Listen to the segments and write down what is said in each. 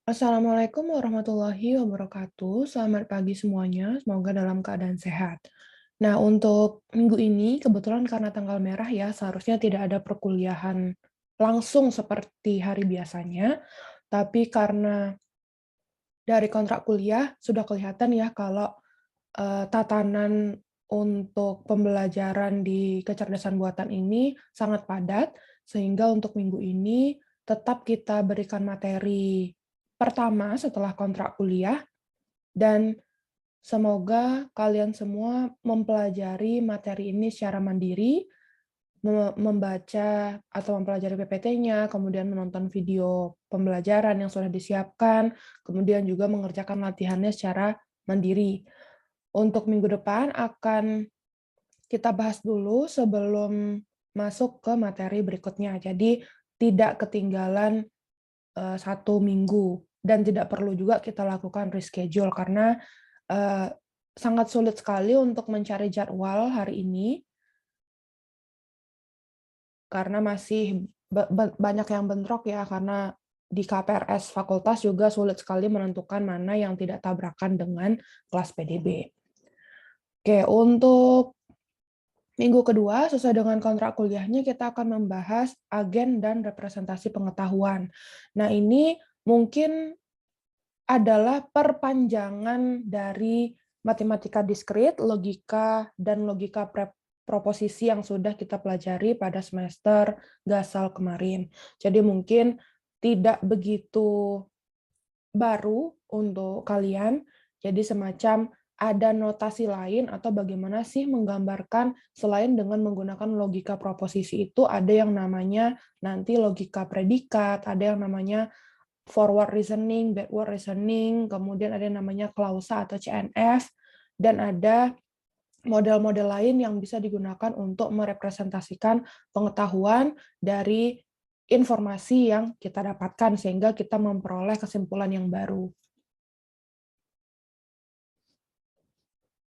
Assalamualaikum warahmatullahi wabarakatuh. Selamat pagi semuanya, semoga dalam keadaan sehat. Nah, untuk minggu ini kebetulan karena tanggal merah ya, seharusnya tidak ada perkuliahan langsung seperti hari biasanya, tapi karena dari kontrak kuliah sudah kelihatan ya kalau tatanan untuk pembelajaran di kecerdasan buatan ini sangat padat, sehingga untuk minggu ini tetap kita berikan materi pertama setelah kontrak kuliah, dan semoga kalian semua mempelajari materi ini secara mandiri, membaca atau mempelajari PPT-nya, kemudian menonton video pembelajaran yang sudah disiapkan, kemudian juga mengerjakan latihannya secara mandiri. Untuk minggu depan akan kita bahas dulu sebelum masuk ke materi berikutnya. Jadi tidak ketinggalan, 1 minggu dan tidak perlu juga kita lakukan reschedule karena, eee, sangat sulit sekali untuk mencari jadwal hari ini karena masih banyak yang bentrok ya, karena di KPRS fakultas juga sulit sekali menentukan mana yang tidak tabrakan dengan kelas PDB. Oke, untuk minggu kedua, sesuai dengan kontrak kuliahnya, kita akan membahas agen dan representasi pengetahuan. Nah, ini mungkin adalah perpanjangan dari matematika diskrit, logika, dan logika proposisi yang sudah kita pelajari pada semester Gasal kemarin. Jadi mungkin tidak begitu baru untuk kalian, jadi semacam ada notasi lain atau bagaimana sih menggambarkan selain dengan menggunakan logika proposisi itu ada yang namanya nanti logika predikat, ada yang namanya forward reasoning, backward reasoning, kemudian ada yang namanya klausa atau CNF, dan ada model-model lain yang bisa digunakan untuk merepresentasikan pengetahuan dari informasi yang kita dapatkan sehingga kita memperoleh kesimpulan yang baru.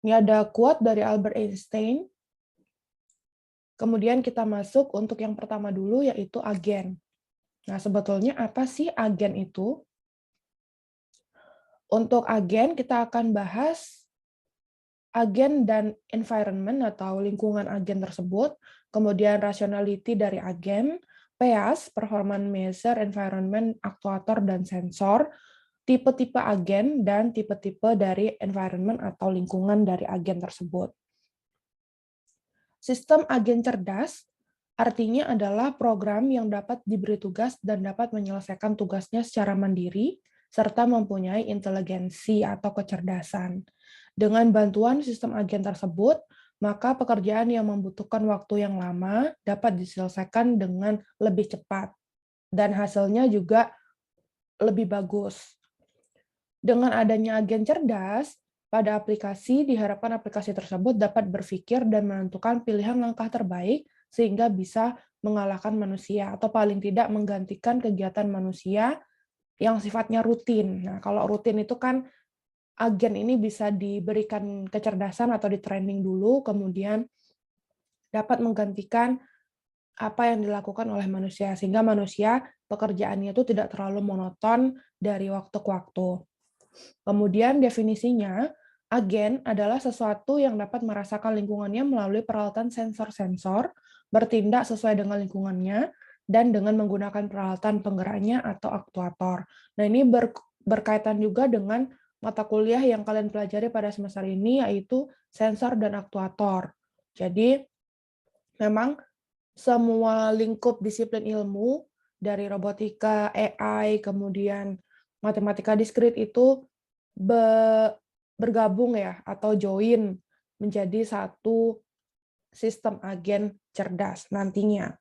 Ini ada quote dari Albert Einstein. Kemudian kita masuk untuk yang pertama dulu, yaitu agen. Nah, sebetulnya apa sih agen itu? Untuk agen, kita akan bahas agen dan environment atau lingkungan agen tersebut, kemudian rationality dari agen, PEAS, performance measure, environment, aktuator, dan sensor, tipe-tipe agen, dan tipe-tipe dari environment atau lingkungan dari agen tersebut. Sistem agen cerdas artinya adalah program yang dapat diberi tugas dan dapat menyelesaikan tugasnya secara mandiri, serta mempunyai inteligensi atau kecerdasan. Dengan bantuan sistem agen tersebut, maka pekerjaan yang membutuhkan waktu yang lama dapat diselesaikan dengan lebih cepat, dan hasilnya juga lebih bagus. Dengan adanya agen cerdas, pada aplikasi diharapkan aplikasi tersebut dapat berpikir dan menentukan pilihan langkah terbaik sehingga bisa mengalahkan manusia atau paling tidak menggantikan kegiatan manusia yang sifatnya rutin. Nah, kalau rutin itu kan agen ini bisa diberikan kecerdasan atau di-training dulu, kemudian dapat menggantikan apa yang dilakukan oleh manusia, sehingga manusia pekerjaannya itu tidak terlalu monoton dari waktu ke waktu. Kemudian definisinya, agen adalah sesuatu yang dapat merasakan lingkungannya melalui peralatan sensor-sensor, bertindak sesuai dengan lingkungannya, dan dengan menggunakan peralatan penggeraknya atau aktuator. Nah, ini berkaitan juga dengan mata kuliah yang kalian pelajari pada semester ini, yaitu sensor dan aktuator. Jadi, memang semua lingkup disiplin ilmu, dari robotika, AI, kemudian matematika diskrit itu bergabung ya atau join menjadi satu sistem agen cerdas nantinya.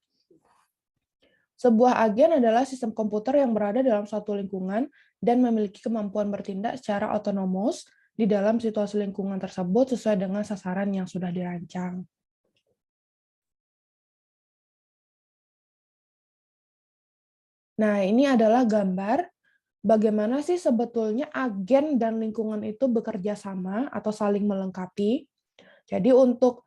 Sebuah agen adalah sistem komputer yang berada dalam suatu lingkungan dan memiliki kemampuan bertindak secara otonomos di dalam situasi lingkungan tersebut sesuai dengan sasaran yang sudah dirancang. Nah, ini adalah gambar bagaimana sih sebetulnya agen dan lingkungan itu bekerja sama atau saling melengkapi. Jadi untuk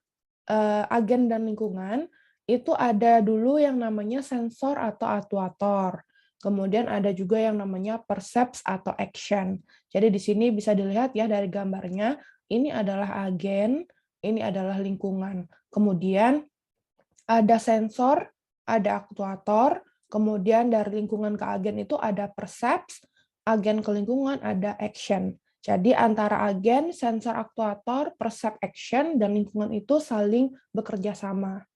agen dan lingkungan itu ada dulu yang namanya sensor atau aktuator. Kemudian ada juga yang namanya percept atau action. Jadi di sini bisa dilihat ya dari gambarnya, ini adalah agen, ini adalah lingkungan. Kemudian ada sensor, ada aktuator, kemudian dari lingkungan ke agen itu ada percept, agen ke lingkungan ada action. Jadi antara agen, sensor, aktuator, percept, action, dan lingkungan itu saling bekerja sama.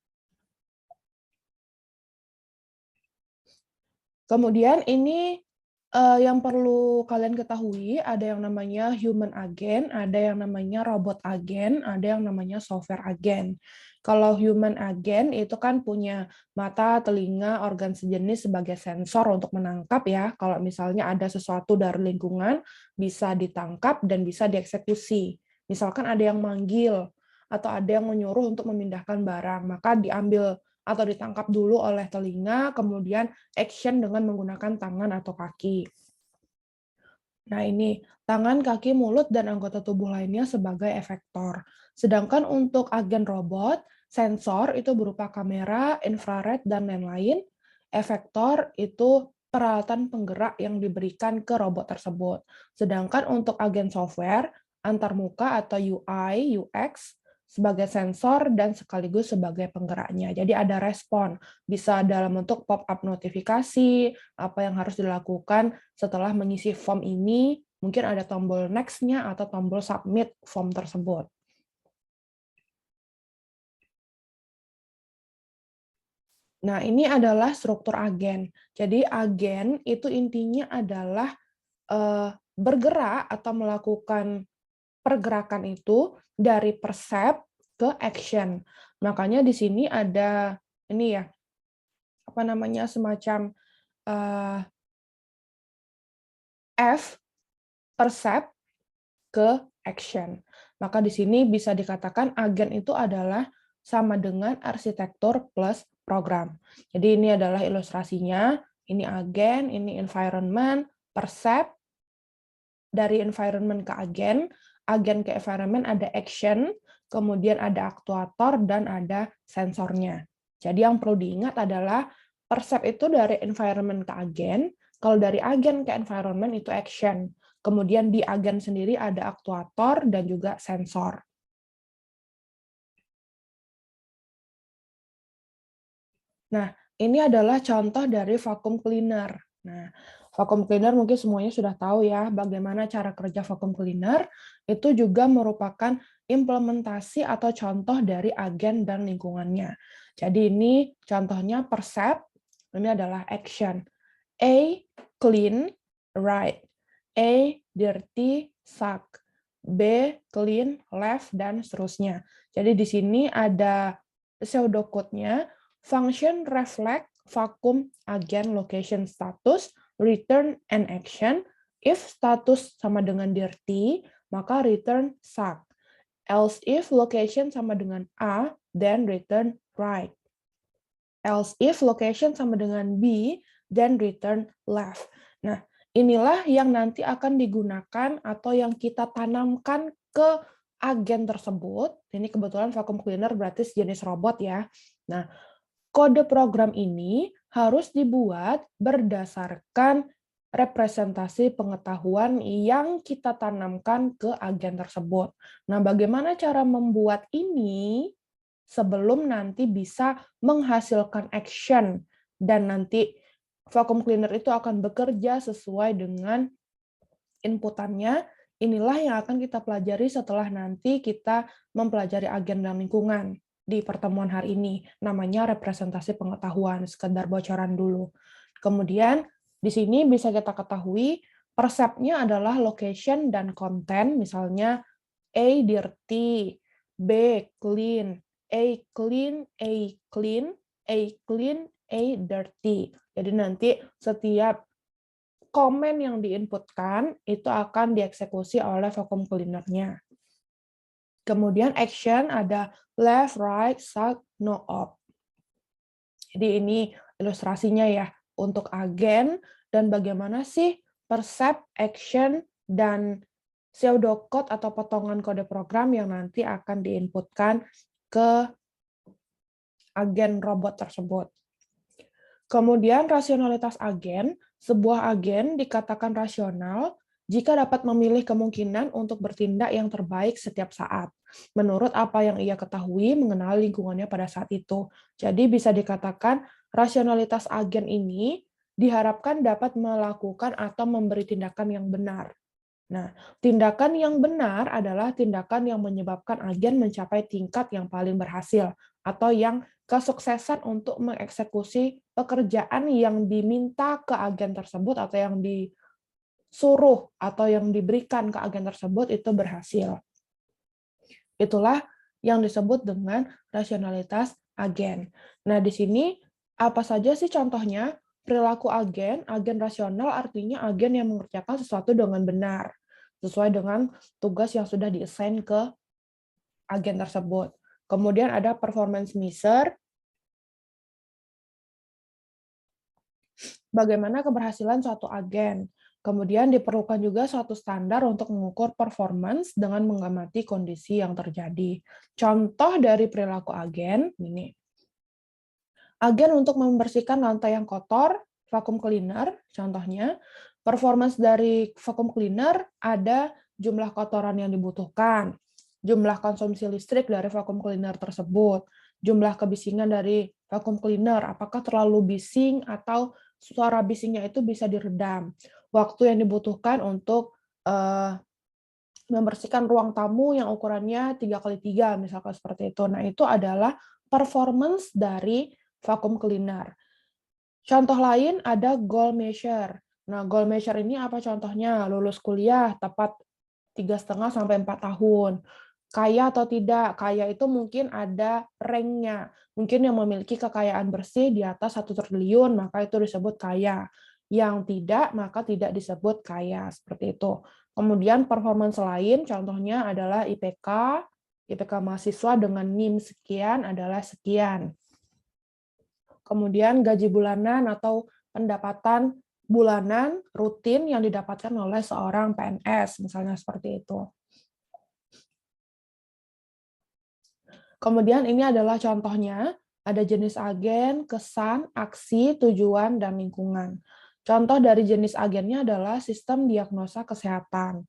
Kemudian ini yang perlu kalian ketahui, ada yang namanya human agent, ada yang namanya robot agent, ada yang namanya software agent. Kalau human agent itu kan punya mata, telinga, organ sejenis sebagai sensor untuk menangkap ya. Kalau misalnya ada sesuatu dari lingkungan, bisa ditangkap dan bisa dieksekusi. Misalkan ada yang manggil, atau ada yang menyuruh untuk memindahkan barang, maka diambil atau ditangkap dulu oleh telinga, kemudian action dengan menggunakan tangan atau kaki. Nah ini, tangan, kaki, mulut, dan anggota tubuh lainnya sebagai efektor. Sedangkan untuk agen robot, sensor itu berupa kamera, infrared, dan lain-lain. Efektor itu peralatan penggerak yang diberikan ke robot tersebut. Sedangkan untuk agen software, antarmuka atau UI, UX, sebagai sensor dan sekaligus sebagai penggeraknya. Jadi ada respon, bisa dalam bentuk pop-up notifikasi, apa yang harus dilakukan setelah mengisi form ini, mungkin ada tombol next-nya atau tombol submit form tersebut. Nah, ini adalah struktur agen. Jadi agen itu intinya adalah bergerak atau melakukan pergerakan itu dari percept ke action. Makanya di sini ada ini ya, apa namanya, semacam F, percept ke action. Maka di sini bisa dikatakan agen itu adalah sama dengan arsitektur plus program. Jadi ini adalah ilustrasinya, ini agen, ini environment, percept, dari environment ke agen ke environment ada action, kemudian ada aktuator, dan ada sensornya. Jadi yang perlu diingat adalah percept itu dari environment ke agen, kalau dari agen ke environment itu action. Kemudian di agen sendiri ada aktuator dan juga sensor. Nah, ini adalah contoh dari vacuum cleaner. Nah, vacuum cleaner mungkin semuanya sudah tahu ya bagaimana cara kerja vacuum cleaner. Itu juga merupakan implementasi atau contoh dari agen dan lingkungannya. Jadi ini contohnya percept, ini adalah action. A, clean, right. A, dirty, suck. B, clean, left, dan seterusnya. Jadi di sini ada pseudocode-nya, function reflect vacuum agent location status, return and action. If status sama dengan dirty, maka return suck. Else if location sama dengan A, then return right. Else if location sama dengan B, then return left. Nah, inilah yang nanti akan digunakan atau yang kita tanamkan ke agen tersebut. Ini kebetulan vacuum cleaner berarti sejenis robot ya. Nah, kode program ini harus dibuat berdasarkan representasi pengetahuan yang kita tanamkan ke agen tersebut. Nah, bagaimana cara membuat ini sebelum nanti bisa menghasilkan action dan nanti vacuum cleaner itu akan bekerja sesuai dengan inputannya. Inilah yang akan kita pelajari setelah nanti kita mempelajari agen dan lingkungan di pertemuan hari ini. Namanya representasi pengetahuan, sekedar bocoran dulu. Kemudian di sini bisa kita ketahui persepnya adalah location dan konten, misalnya A dirty, B clean, A clean, A clean, A clean, A dirty. Jadi nanti setiap komen yang diinputkan itu akan dieksekusi oleh vacuum cleaner-nya. Kemudian action ada left, right, suck, no op. Jadi ini ilustrasinya ya untuk agen dan bagaimana sih percept, action, dan pseudocode atau potongan kode program yang nanti akan diinputkan ke agen robot tersebut. Kemudian rasionalitas agen, sebuah agen dikatakan rasional jika dapat memilih kemungkinan untuk bertindak yang terbaik setiap saat, menurut apa yang ia ketahui mengenal lingkungannya pada saat itu. Jadi bisa dikatakan rasionalitas agen ini diharapkan dapat melakukan atau memberi tindakan yang benar. Nah, tindakan yang benar adalah tindakan yang menyebabkan agen mencapai tingkat yang paling berhasil atau yang kesuksesan untuk mengeksekusi pekerjaan yang diminta ke agen tersebut atau yang disuruh atau yang diberikan ke agen tersebut itu berhasil. Itulah yang disebut dengan rasionalitas agen. Nah, di sini apa saja sih contohnya? Perilaku agen, agen rasional artinya agen yang mengerjakan sesuatu dengan benar, sesuai dengan tugas yang sudah di-assign ke agen tersebut. Kemudian ada performance measure, bagaimana keberhasilan suatu agen. Kemudian diperlukan juga suatu standar untuk mengukur performance dengan mengamati kondisi yang terjadi. Contoh dari perilaku agen, ini. Agen untuk membersihkan lantai yang kotor, vacuum cleaner, contohnya. Performance dari vacuum cleaner ada jumlah kotoran yang dibutuhkan, jumlah konsumsi listrik dari vacuum cleaner tersebut, jumlah kebisingan dari vacuum cleaner, apakah terlalu bising atau suara bisingnya itu bisa diredam, waktu yang dibutuhkan untuk membersihkan ruang tamu yang ukurannya 3x3, misalkan seperti itu. Nah, itu adalah performance dari vacuum cleaner. Contoh lain ada goal measure. Nah, goal measure ini apa contohnya? Lulus kuliah tepat 3,5 sampai 4 tahun. Kaya atau tidak? Kaya itu mungkin ada rank-nya. Mungkin yang memiliki kekayaan bersih di atas 1 triliun, maka itu disebut kaya. Yang tidak, maka tidak disebut kaya. Seperti itu. Kemudian performance lain, contohnya adalah IPK. IPK mahasiswa dengan NIM sekian adalah sekian. Kemudian gaji bulanan atau pendapatan bulanan rutin yang didapatkan oleh seorang PNS, misalnya seperti itu. Kemudian ini adalah contohnya, ada jenis agen, kesan, aksi, tujuan, dan lingkungan. Contoh dari jenis agennya adalah sistem diagnosa kesehatan.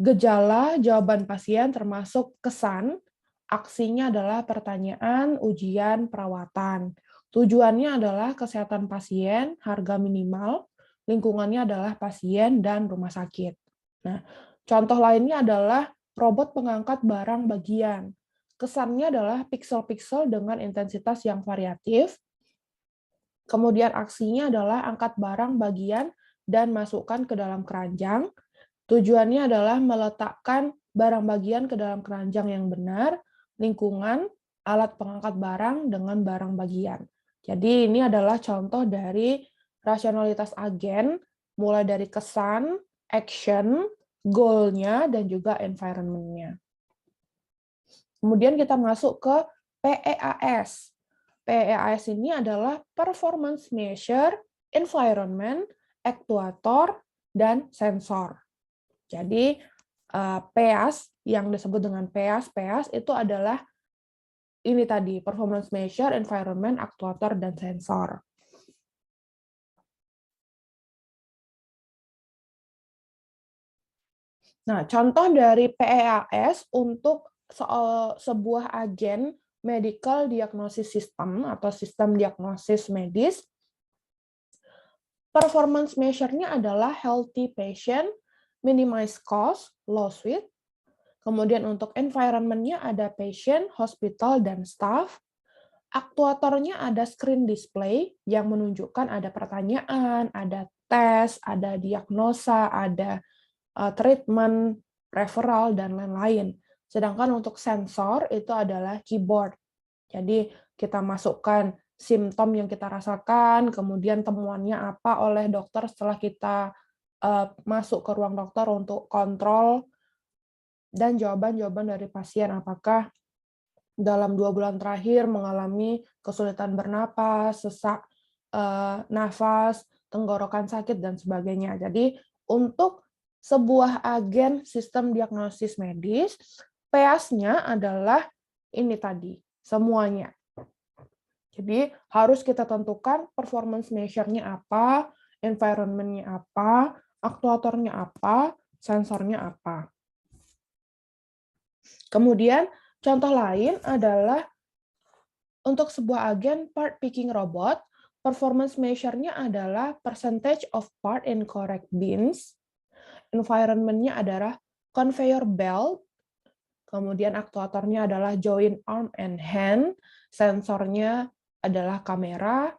Gejala, jawaban pasien termasuk kesan, aksinya adalah pertanyaan, ujian, perawatan. Tujuannya adalah kesehatan pasien, harga minimal, lingkungannya adalah pasien dan rumah sakit. Nah, contoh lainnya adalah robot pengangkat barang bagian. Kesannya adalah piksel-piksel dengan intensitas yang variatif. Kemudian aksinya adalah angkat barang bagian dan masukkan ke dalam keranjang. Tujuannya adalah meletakkan barang bagian ke dalam keranjang yang benar, lingkungan, alat pengangkat barang dengan barang bagian. Jadi ini adalah contoh dari rasionalitas agen, mulai dari kesan, action, goal-nya, dan juga environment-nya. Kemudian kita masuk ke PEAS. PEAS ini adalah performance measure, environment, actuator, dan sensor. Jadi PEAS yang disebut dengan PEAS itu adalah ini tadi, performance measure, environment, actuator, dan sensor. Nah, contoh dari PEAS untuk sebuah agen medical diagnosis system atau sistem diagnosis medis, performance measure-nya adalah healthy patient, minimize cost, low sweat. Kemudian untuk environment-nya ada patient, hospital, dan staff. Aktuatornya ada screen display yang menunjukkan ada pertanyaan, ada tes, ada diagnosa, ada treatment, referral, dan lain-lain. Sedangkan untuk sensor itu adalah keyboard. Jadi kita masukkan simptom yang kita rasakan, kemudian temuannya apa oleh dokter setelah kita masuk ke ruang dokter untuk kontrol, dan jawaban-jawaban dari pasien apakah dalam 2 bulan terakhir mengalami kesulitan bernapas, sesak nafas, tenggorokan sakit, dan sebagainya. Jadi untuk sebuah agen sistem diagnosis medis, PEAS-nya adalah ini tadi, semuanya. Jadi harus kita tentukan performance measure-nya apa, environment-nya apa, aktuatornya apa, sensornya apa. Kemudian contoh lain adalah untuk sebuah agen part picking robot, performance measure-nya adalah percentage of part in correct bins, environment-nya adalah conveyor belt, kemudian aktuatornya adalah joint arm and hand, sensornya adalah kamera,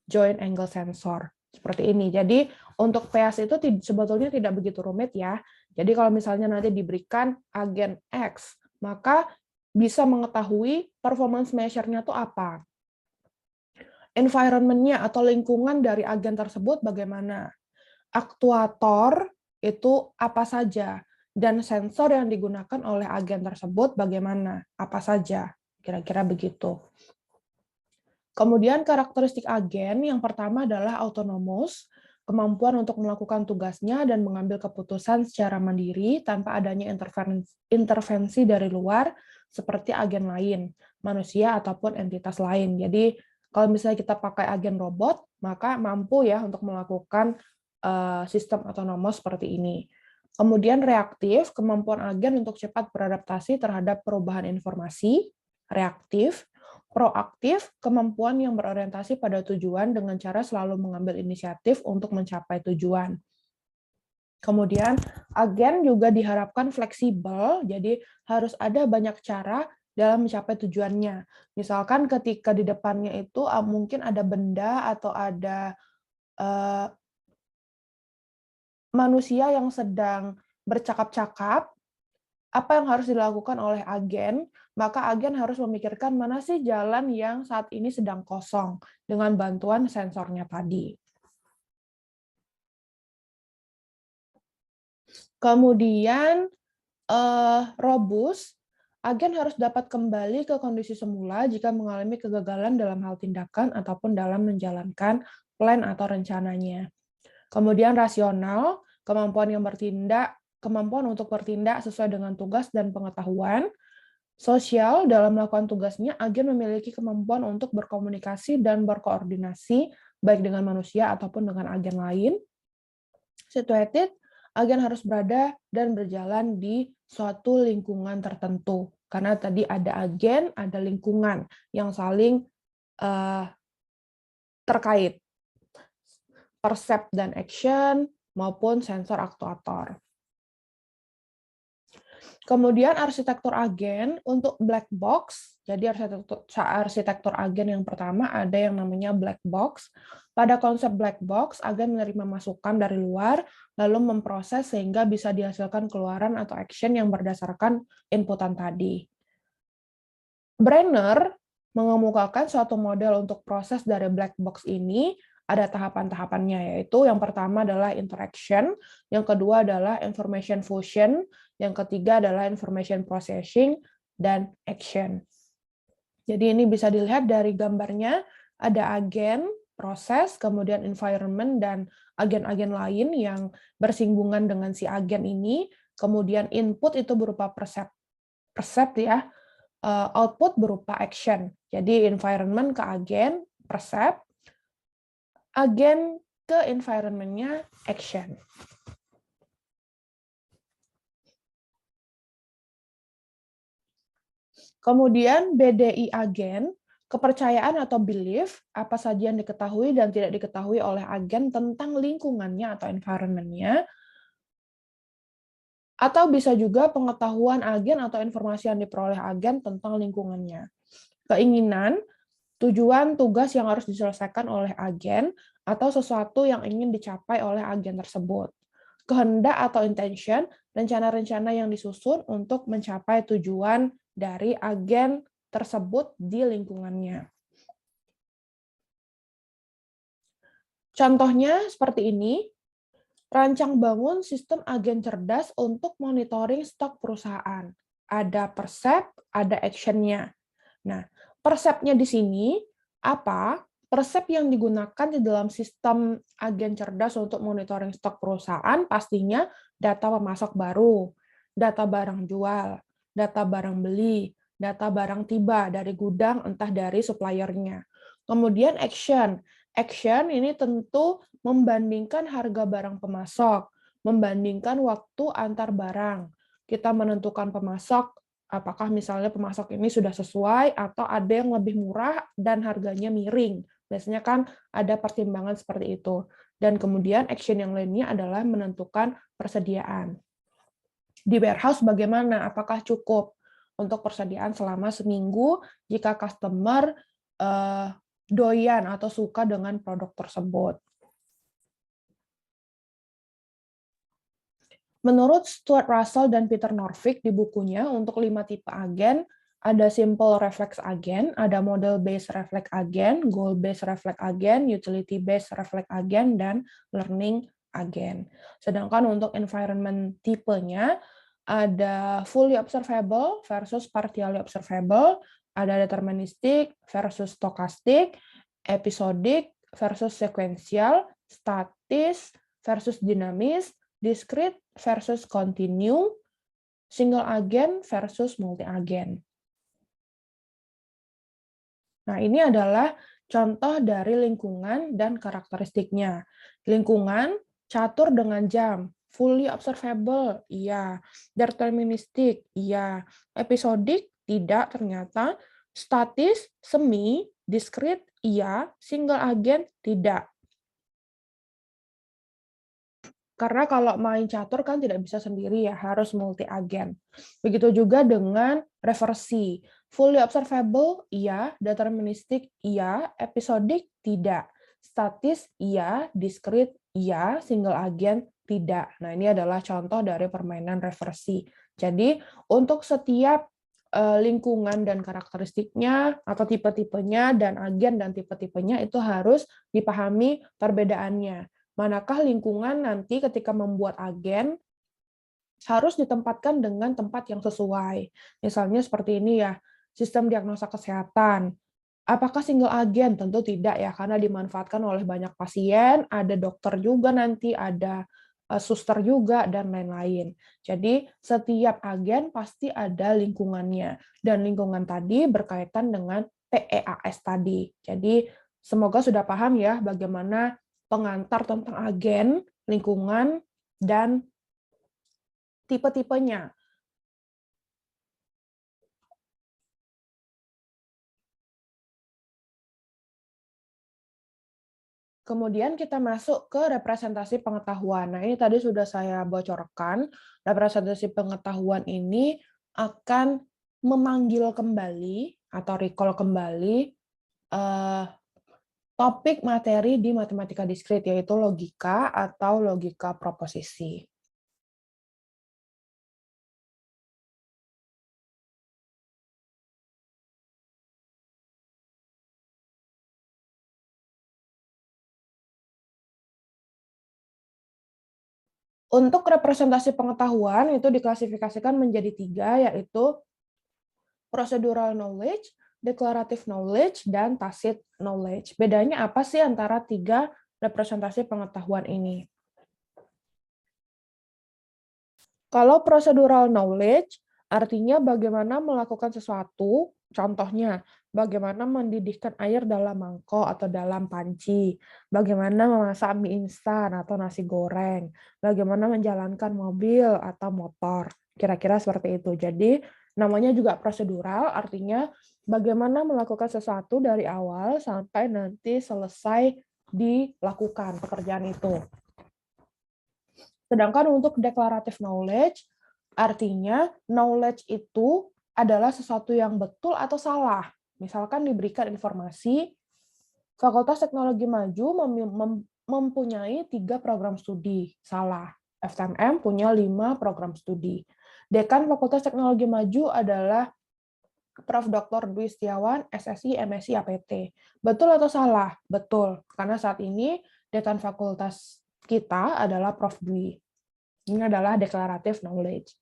joint angle sensor. Seperti ini. Jadi untuk PAS itu sebetulnya tidak begitu rumit ya. Jadi kalau misalnya nanti diberikan agen X, maka bisa mengetahui performance measure-nya itu apa. Environment-nya atau lingkungan dari agen tersebut bagaimana. Aktuator itu apa saja. Dan sensor yang digunakan oleh agen tersebut bagaimana, apa saja. Kira-kira begitu. Kemudian karakteristik agen yang pertama adalah autonomous, kemampuan untuk melakukan tugasnya dan mengambil keputusan secara mandiri tanpa adanya intervensi dari luar seperti agen lain, manusia ataupun entitas lain. Jadi kalau misalnya kita pakai agen robot, maka mampu ya untuk melakukan sistem otonomos seperti ini. Kemudian reaktif, kemampuan agen untuk cepat beradaptasi terhadap perubahan informasi, reaktif. Proaktif, kemampuan yang berorientasi pada tujuan dengan cara selalu mengambil inisiatif untuk mencapai tujuan. Kemudian, agen juga diharapkan fleksibel, jadi harus ada banyak cara dalam mencapai tujuannya. Misalkan ketika di depannya itu mungkin ada benda atau ada manusia yang sedang bercakap-cakap, apa yang harus dilakukan oleh agen, maka agen harus memikirkan mana sih jalan yang saat ini sedang kosong dengan bantuan sensornya tadi. Kemudian, robust, agen harus dapat kembali ke kondisi semula jika mengalami kegagalan dalam hal tindakan ataupun dalam menjalankan plan atau rencananya. Kemudian rasional, kemampuan untuk bertindak sesuai dengan tugas dan pengetahuan. Sosial, dalam melakukan tugasnya, agen memiliki kemampuan untuk berkomunikasi dan berkoordinasi, baik dengan manusia ataupun dengan agen lain. Situated, agen harus berada dan berjalan di suatu lingkungan tertentu. Karena tadi ada agen, ada lingkungan yang saling terkait. Percept dan action, maupun sensor aktuator. Kemudian arsitektur agen untuk black box. Jadi arsitektur agen yang pertama ada yang namanya black box. Pada konsep black box, agen menerima masukan dari luar, lalu memproses sehingga bisa dihasilkan keluaran atau action yang berdasarkan inputan tadi. Brenner mengemukakan suatu model untuk proses dari black box ini, ada tahapan-tahapannya, yaitu yang pertama adalah interaction, yang kedua adalah information fusion, yang ketiga adalah information processing, dan action. Jadi ini bisa dilihat dari gambarnya, ada agen, proses, kemudian environment, dan agen-agen lain yang bersinggungan dengan si agen ini, kemudian input itu berupa percept ya, output berupa action. Jadi environment ke agen, percept, agen ke environment-nya action. Kemudian BDI agen, kepercayaan atau belief, apa saja yang diketahui dan tidak diketahui oleh agen tentang lingkungannya atau environment-nya, atau bisa juga pengetahuan agen atau informasi yang diperoleh agen tentang lingkungannya. Keinginan, tujuan tugas yang harus diselesaikan oleh agen, atau sesuatu yang ingin dicapai oleh agen tersebut. Kehendak atau intention, rencana-rencana yang disusun untuk mencapai tujuan dari agen tersebut di lingkungannya. Contohnya seperti ini, rancang bangun sistem agen cerdas untuk monitoring stok perusahaan. Ada percept, ada action-nya. Nah, percept-nya di sini apa? Percept yang digunakan di dalam sistem agen cerdas untuk monitoring stok perusahaan pastinya data pemasok baru, data barang jual, data barang beli, data barang tiba dari gudang entah dari suppliernya. Kemudian action. Action ini tentu membandingkan harga barang pemasok, membandingkan waktu antar barang. Kita menentukan pemasok, apakah misalnya pemasok ini sudah sesuai atau ada yang lebih murah dan harganya miring. Biasanya kan ada pertimbangan seperti itu. Dan kemudian action yang lainnya adalah menentukan persediaan. Di warehouse bagaimana? Apakah cukup untuk persediaan selama seminggu jika customer doyan atau suka dengan produk tersebut. Menurut Stuart Russell dan Peter Norvig di bukunya, untuk 5 tipe agen, ada simple reflex agen, ada model based reflex agen, goal based reflex agen, utility based reflex agen, dan learning agen. Sedangkan untuk environment tipenya, ada fully observable versus partially observable, ada deterministic versus stochastic, episodic versus sequential, statis versus dinamis, discrete versus continue, single agent versus multi agent. Nah, ini adalah contoh dari lingkungan dan karakteristiknya. Lingkungan catur dengan jam, fully observable, iya. Deterministic, iya. Episodik, tidak ternyata. Statis, semi. Discrete, iya. Single agent, tidak. Karena kalau main catur kan tidak bisa sendiri ya, harus multi agen. Begitu juga dengan reversi. Fully observable, iya. Deterministic, iya. Episodic, tidak. Statis, iya. Discrete, iya. Single agent, tidak. Nah, ini adalah contoh dari permainan reversi. Jadi, untuk setiap lingkungan dan karakteristiknya, atau tipe-tipenya, dan agen dan tipe-tipenya itu harus dipahami perbedaannya. Manakah lingkungan nanti ketika membuat agen harus ditempatkan dengan tempat yang sesuai. Misalnya seperti ini ya, sistem diagnosa kesehatan. Apakah single agen? Tentu tidak ya, karena dimanfaatkan oleh banyak pasien, ada dokter juga nanti, ada suster juga, dan lain-lain. Jadi setiap agen pasti ada lingkungannya. Dan lingkungan tadi berkaitan dengan PEAS tadi. Jadi semoga sudah paham ya bagaimana pengantar tentang agen, lingkungan, dan tipe-tipenya. Kemudian kita masuk ke representasi pengetahuan. Nah, ini tadi sudah saya bocorkan. Representasi pengetahuan ini akan memanggil kembali atau recall kembali eh, topik materi di matematika diskrit, yaitu logika atau logika proposisi. Untuk representasi pengetahuan itu diklasifikasikan menjadi 3, yaitu procedural knowledge, declarative knowledge, dan tacit knowledge. Bedanya apa sih antara 3 representasi pengetahuan ini? Kalau procedural knowledge, artinya bagaimana melakukan sesuatu, contohnya, bagaimana mendidihkan air dalam mangkok atau dalam panci, bagaimana memasak mie instan atau nasi goreng, bagaimana menjalankan mobil atau motor, kira-kira seperti itu. Jadi, namanya juga prosedural, artinya bagaimana melakukan sesuatu dari awal sampai nanti selesai dilakukan pekerjaan itu. Sedangkan untuk declarative knowledge, artinya knowledge itu adalah sesuatu yang betul atau salah. Misalkan diberikan informasi, Fakultas Teknologi Maju mempunyai 3 program studi. Salah. FTMM punya 5 program studi. Dekan Fakultas Teknologi Maju adalah Prof. Dr. Dwi Setiawan, SSI, MSI, APT. Betul atau salah? Betul. Karena saat ini dekan fakultas kita adalah Prof. Dwi. Ini adalah declarative knowledge.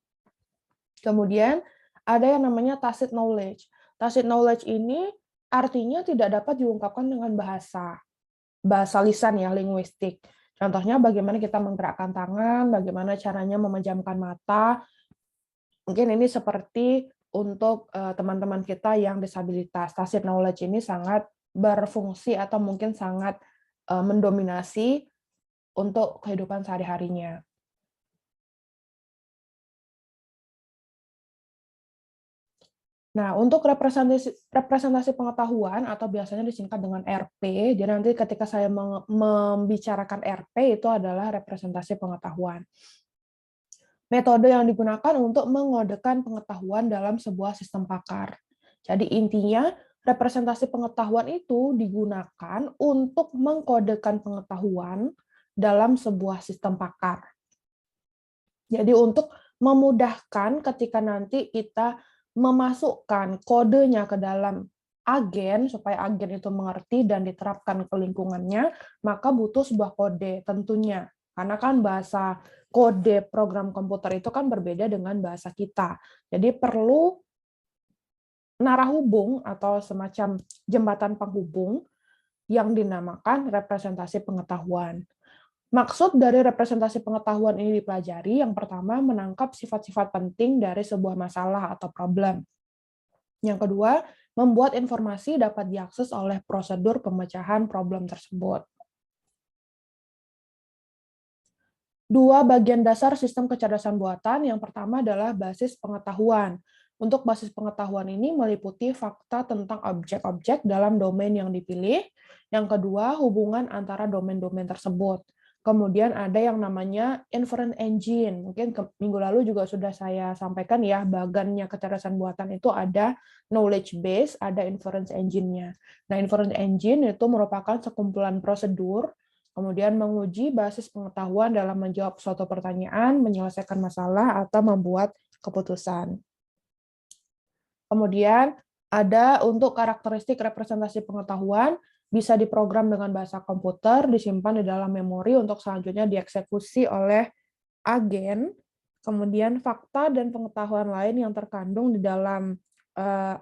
Kemudian ada yang namanya tacit knowledge. Tacit knowledge ini artinya tidak dapat diungkapkan dengan bahasa lisan ya, linguistik. Contohnya bagaimana kita menggerakkan tangan, bagaimana caranya memejamkan mata. Mungkin ini seperti untuk teman-teman kita yang disabilitas. Tacit knowledge ini sangat berfungsi atau mungkin sangat mendominasi untuk kehidupan sehari-harinya. Nah, untuk representasi pengetahuan atau biasanya disingkat dengan RP, jadi nanti ketika saya membicarakan RP itu adalah representasi pengetahuan. Metode yang digunakan untuk mengodekan pengetahuan dalam sebuah sistem pakar. Jadi intinya, representasi pengetahuan itu digunakan untuk mengkodekan pengetahuan dalam sebuah sistem pakar. Jadi untuk memudahkan ketika nanti kita memasukkan kodenya ke dalam agen, supaya agen itu mengerti dan diterapkan ke lingkungannya, maka butuh sebuah kode tentunya. Karena kan bahasa kode program komputer itu kan berbeda dengan bahasa kita. Jadi perlu narahubung atau semacam jembatan penghubung yang dinamakan representasi pengetahuan. Maksud dari representasi pengetahuan ini dipelajari, yang pertama menangkap sifat-sifat penting dari sebuah masalah atau problem. Yang kedua, membuat informasi dapat diakses oleh prosedur pemecahan problem tersebut. Dua bagian dasar sistem kecerdasan buatan, yang pertama adalah basis pengetahuan. Untuk basis pengetahuan ini meliputi fakta tentang objek-objek dalam domain yang dipilih. Yang kedua, hubungan antara domain-domain tersebut. Kemudian ada yang namanya inference engine. Mungkin minggu lalu juga sudah saya sampaikan ya, bagannya kecerdasan buatan itu ada knowledge base, ada inference engine-nya. Nah, inference engine itu merupakan sekumpulan prosedur kemudian menguji basis pengetahuan dalam menjawab suatu pertanyaan, menyelesaikan masalah, atau membuat keputusan. Kemudian ada untuk karakteristik representasi pengetahuan, bisa diprogram dengan bahasa komputer, disimpan di dalam memori untuk selanjutnya dieksekusi oleh agen. Kemudian fakta dan pengetahuan lain yang terkandung di dalam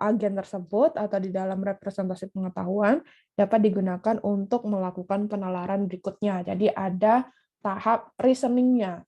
agen tersebut atau di dalam representasi pengetahuan dapat digunakan untuk melakukan penalaran berikutnya. Jadi ada tahap reasoning-nya.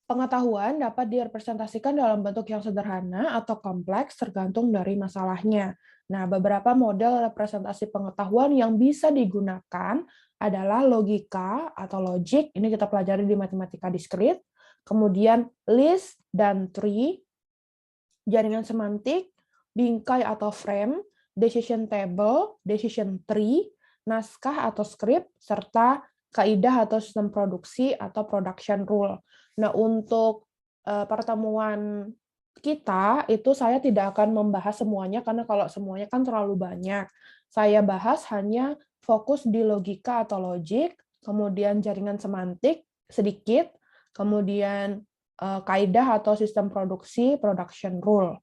Pengetahuan dapat direpresentasikan dalam bentuk yang sederhana atau kompleks tergantung dari masalahnya. Nah, beberapa model representasi pengetahuan yang bisa digunakan adalah logika atau logic, ini kita pelajari di matematika diskrit, kemudian list dan tree, jaringan semantik, bingkai atau frame, decision table, decision tree, naskah atau script, serta kaidah atau sistem produksi atau production rule. Nah, untuk pertemuan kita itu saya tidak akan membahas semuanya karena kalau semuanya kan terlalu banyak. Saya bahas hanya fokus di logika atau logic, kemudian jaringan semantik sedikit, kemudian kaidah atau sistem produksi production rule.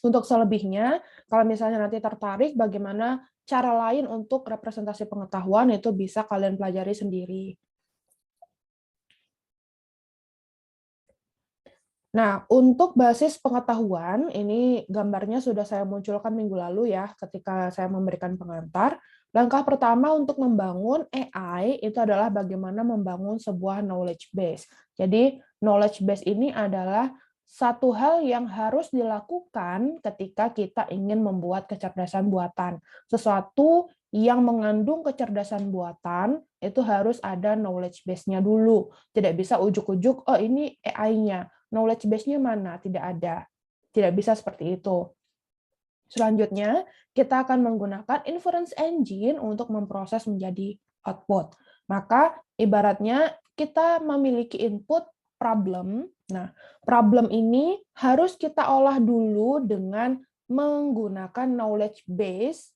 Untuk selebihnya, kalau misalnya nanti tertarik bagaimana cara lain untuk representasi pengetahuan itu bisa kalian pelajari sendiri. Nah, untuk basis pengetahuan, ini gambarnya sudah saya munculkan minggu lalu ya, ketika saya memberikan pengantar. Langkah pertama untuk membangun AI itu adalah bagaimana membangun sebuah knowledge base. Jadi, knowledge base ini adalah satu hal yang harus dilakukan ketika kita ingin membuat kecerdasan buatan. Sesuatu yang mengandung kecerdasan buatan, itu harus ada knowledge base-nya dulu. Tidak bisa ujuk-ujuk, oh ini AI-nya. Knowledge base-nya mana? Tidak ada. Tidak bisa seperti itu. Selanjutnya, kita akan menggunakan inference engine untuk memproses menjadi output. Maka, ibaratnya kita memiliki input problem. Nah, problem ini harus kita olah dulu dengan menggunakan knowledge base.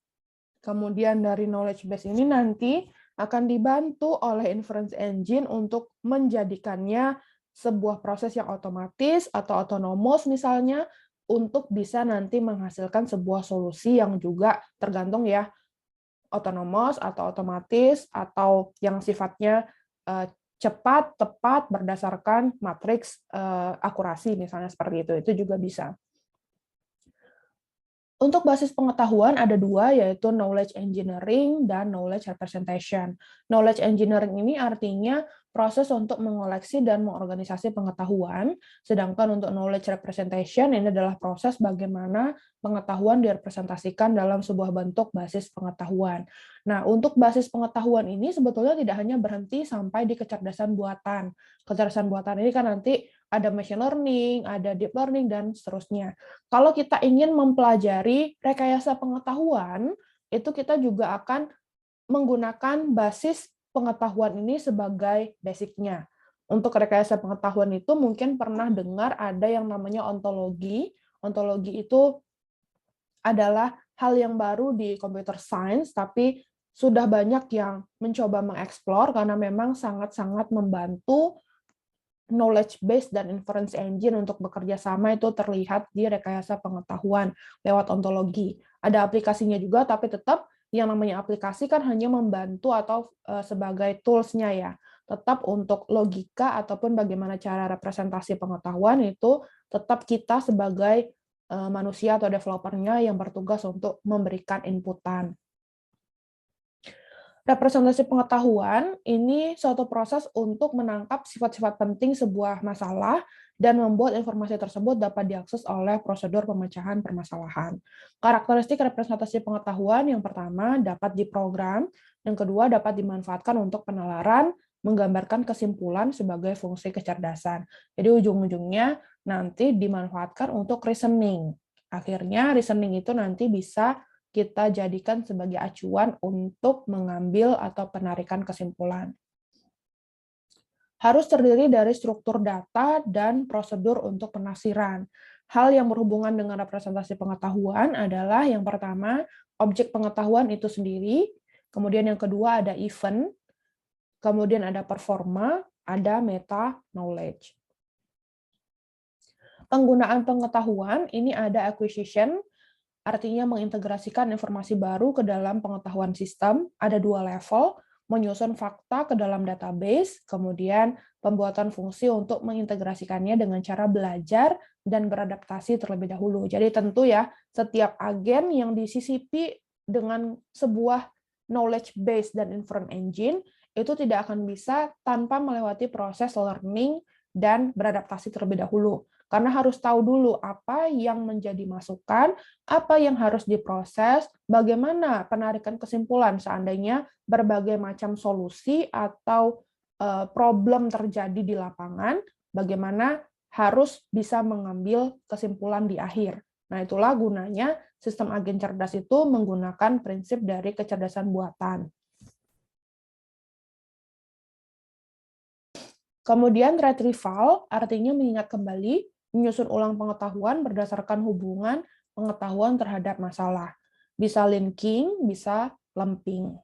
Kemudian dari knowledge base ini nanti akan dibantu oleh inference engine untuk menjadikannya sebuah proses yang otomatis atau otonomos misalnya untuk bisa nanti menghasilkan sebuah solusi yang juga tergantung ya otonomos atau otomatis atau yang sifatnya cepat, tepat berdasarkan matriks akurasi misalnya seperti itu juga bisa. Untuk basis pengetahuan ada dua, yaitu knowledge engineering dan knowledge representation. Knowledge engineering ini artinya proses untuk mengoleksi dan mengorganisasi pengetahuan, sedangkan untuk knowledge representation ini adalah proses bagaimana pengetahuan direpresentasikan dalam sebuah bentuk basis pengetahuan. Nah, untuk basis pengetahuan ini sebetulnya tidak hanya berhenti sampai di kecerdasan buatan. Kecerdasan buatan ini kan nanti ada machine learning, ada deep learning, dan seterusnya. Kalau kita ingin mempelajari rekayasa pengetahuan, itu kita juga akan menggunakan basis pengetahuan ini sebagai basic-nya. Untuk rekayasa pengetahuan itu mungkin pernah dengar ada yang namanya ontologi. Ontologi itu adalah hal yang baru di computer science, tapi sudah banyak yang mencoba mengeksplor karena memang sangat-sangat membantu knowledge base dan inference engine untuk bekerja sama itu terlihat di rekayasa pengetahuan lewat ontologi. Ada aplikasinya juga, tapi tetap yang namanya aplikasi kan hanya membantu atau sebagai tools-nya ya. Tetap untuk logika ataupun bagaimana cara representasi pengetahuan itu tetap kita sebagai manusia atau developernya yang bertugas untuk memberikan inputan. Representasi pengetahuan ini suatu proses untuk menangkap sifat-sifat penting sebuah masalah dan membuat informasi tersebut dapat diakses oleh prosedur pemecahan permasalahan. Karakteristik representasi pengetahuan yang pertama dapat diprogram, yang kedua dapat dimanfaatkan untuk penalaran, menggambarkan kesimpulan sebagai fungsi kecerdasan. Jadi ujung-ujungnya nanti dimanfaatkan untuk reasoning. Akhirnya reasoning itu nanti bisa kita jadikan sebagai acuan untuk mengambil atau penarikan kesimpulan. Harus terdiri dari struktur data dan prosedur untuk penafsiran. Hal yang berhubungan dengan representasi pengetahuan adalah yang pertama, objek pengetahuan itu sendiri, kemudian yang kedua ada event, kemudian ada performa, ada meta knowledge. Penggunaan pengetahuan ini ada acquisition, artinya mengintegrasikan informasi baru ke dalam pengetahuan sistem. Ada dua level, menyusun fakta ke dalam database, kemudian pembuatan fungsi untuk mengintegrasikannya dengan cara belajar dan beradaptasi terlebih dahulu. Jadi tentu ya, setiap agen yang disisipi dengan sebuah knowledge base dan inference engine, itu tidak akan bisa tanpa melewati proses learning dan beradaptasi terlebih dahulu. Karena harus tahu dulu apa yang menjadi masukan, apa yang harus diproses, bagaimana penarikan kesimpulan seandainya berbagai macam solusi atau problem terjadi di lapangan, bagaimana harus bisa mengambil kesimpulan di akhir. Nah, itulah gunanya sistem agen cerdas itu menggunakan prinsip dari kecerdasan buatan. Kemudian retrieval artinya mengingat kembali, menyusun ulang pengetahuan berdasarkan hubungan pengetahuan terhadap masalah. Bisa linking, bisa lumping.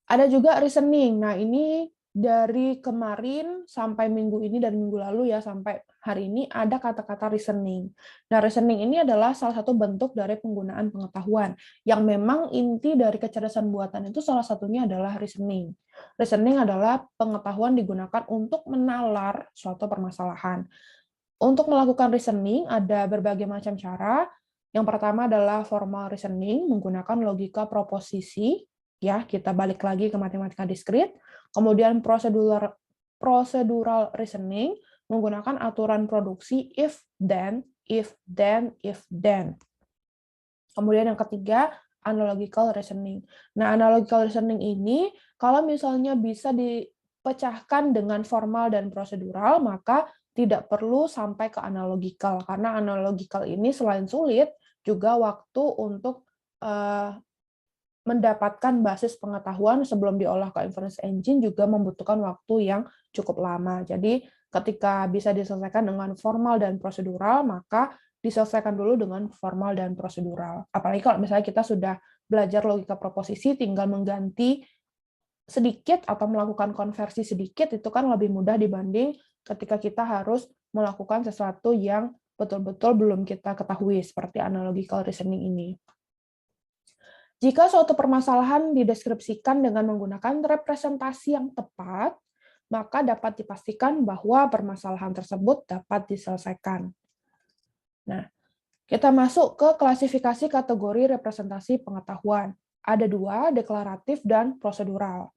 Ada juga reasoning. Nah, ini dari kemarin sampai minggu ini dan minggu lalu ya, sampai hari ini ada kata-kata reasoning. Nah, reasoning ini adalah salah satu bentuk dari penggunaan pengetahuan, yang memang inti dari kecerdasan buatan itu salah satunya adalah reasoning. Reasoning adalah pengetahuan digunakan untuk menalar suatu permasalahan. Untuk melakukan reasoning ada berbagai macam cara. Yang pertama adalah formal reasoning menggunakan logika proposisi, ya, kita balik lagi ke matematika diskrit. Kemudian procedural reasoning menggunakan aturan produksi if then, if then, if then. Kemudian yang ketiga, analogical reasoning. Nah, analogical reasoning ini kalau misalnya bisa dipecahkan dengan formal dan prosedural, maka tidak perlu sampai ke analogical, karena analogical ini selain sulit, juga waktu untuk mendapatkan basis pengetahuan sebelum diolah ke inference engine juga membutuhkan waktu yang cukup lama. Jadi ketika bisa diselesaikan dengan formal dan prosedural, maka diselesaikan dulu dengan formal dan prosedural. Apalagi kalau misalnya kita sudah belajar logika proposisi, tinggal mengganti sedikit atau melakukan konversi sedikit, itu kan lebih mudah dibanding ketika kita harus melakukan sesuatu yang betul-betul belum kita ketahui, seperti analogical reasoning ini. Jika suatu permasalahan dideskripsikan dengan menggunakan representasi yang tepat, maka dapat dipastikan bahwa permasalahan tersebut dapat diselesaikan. Nah, kita masuk ke klasifikasi kategori representasi pengetahuan. Ada dua, deklaratif dan prosedural.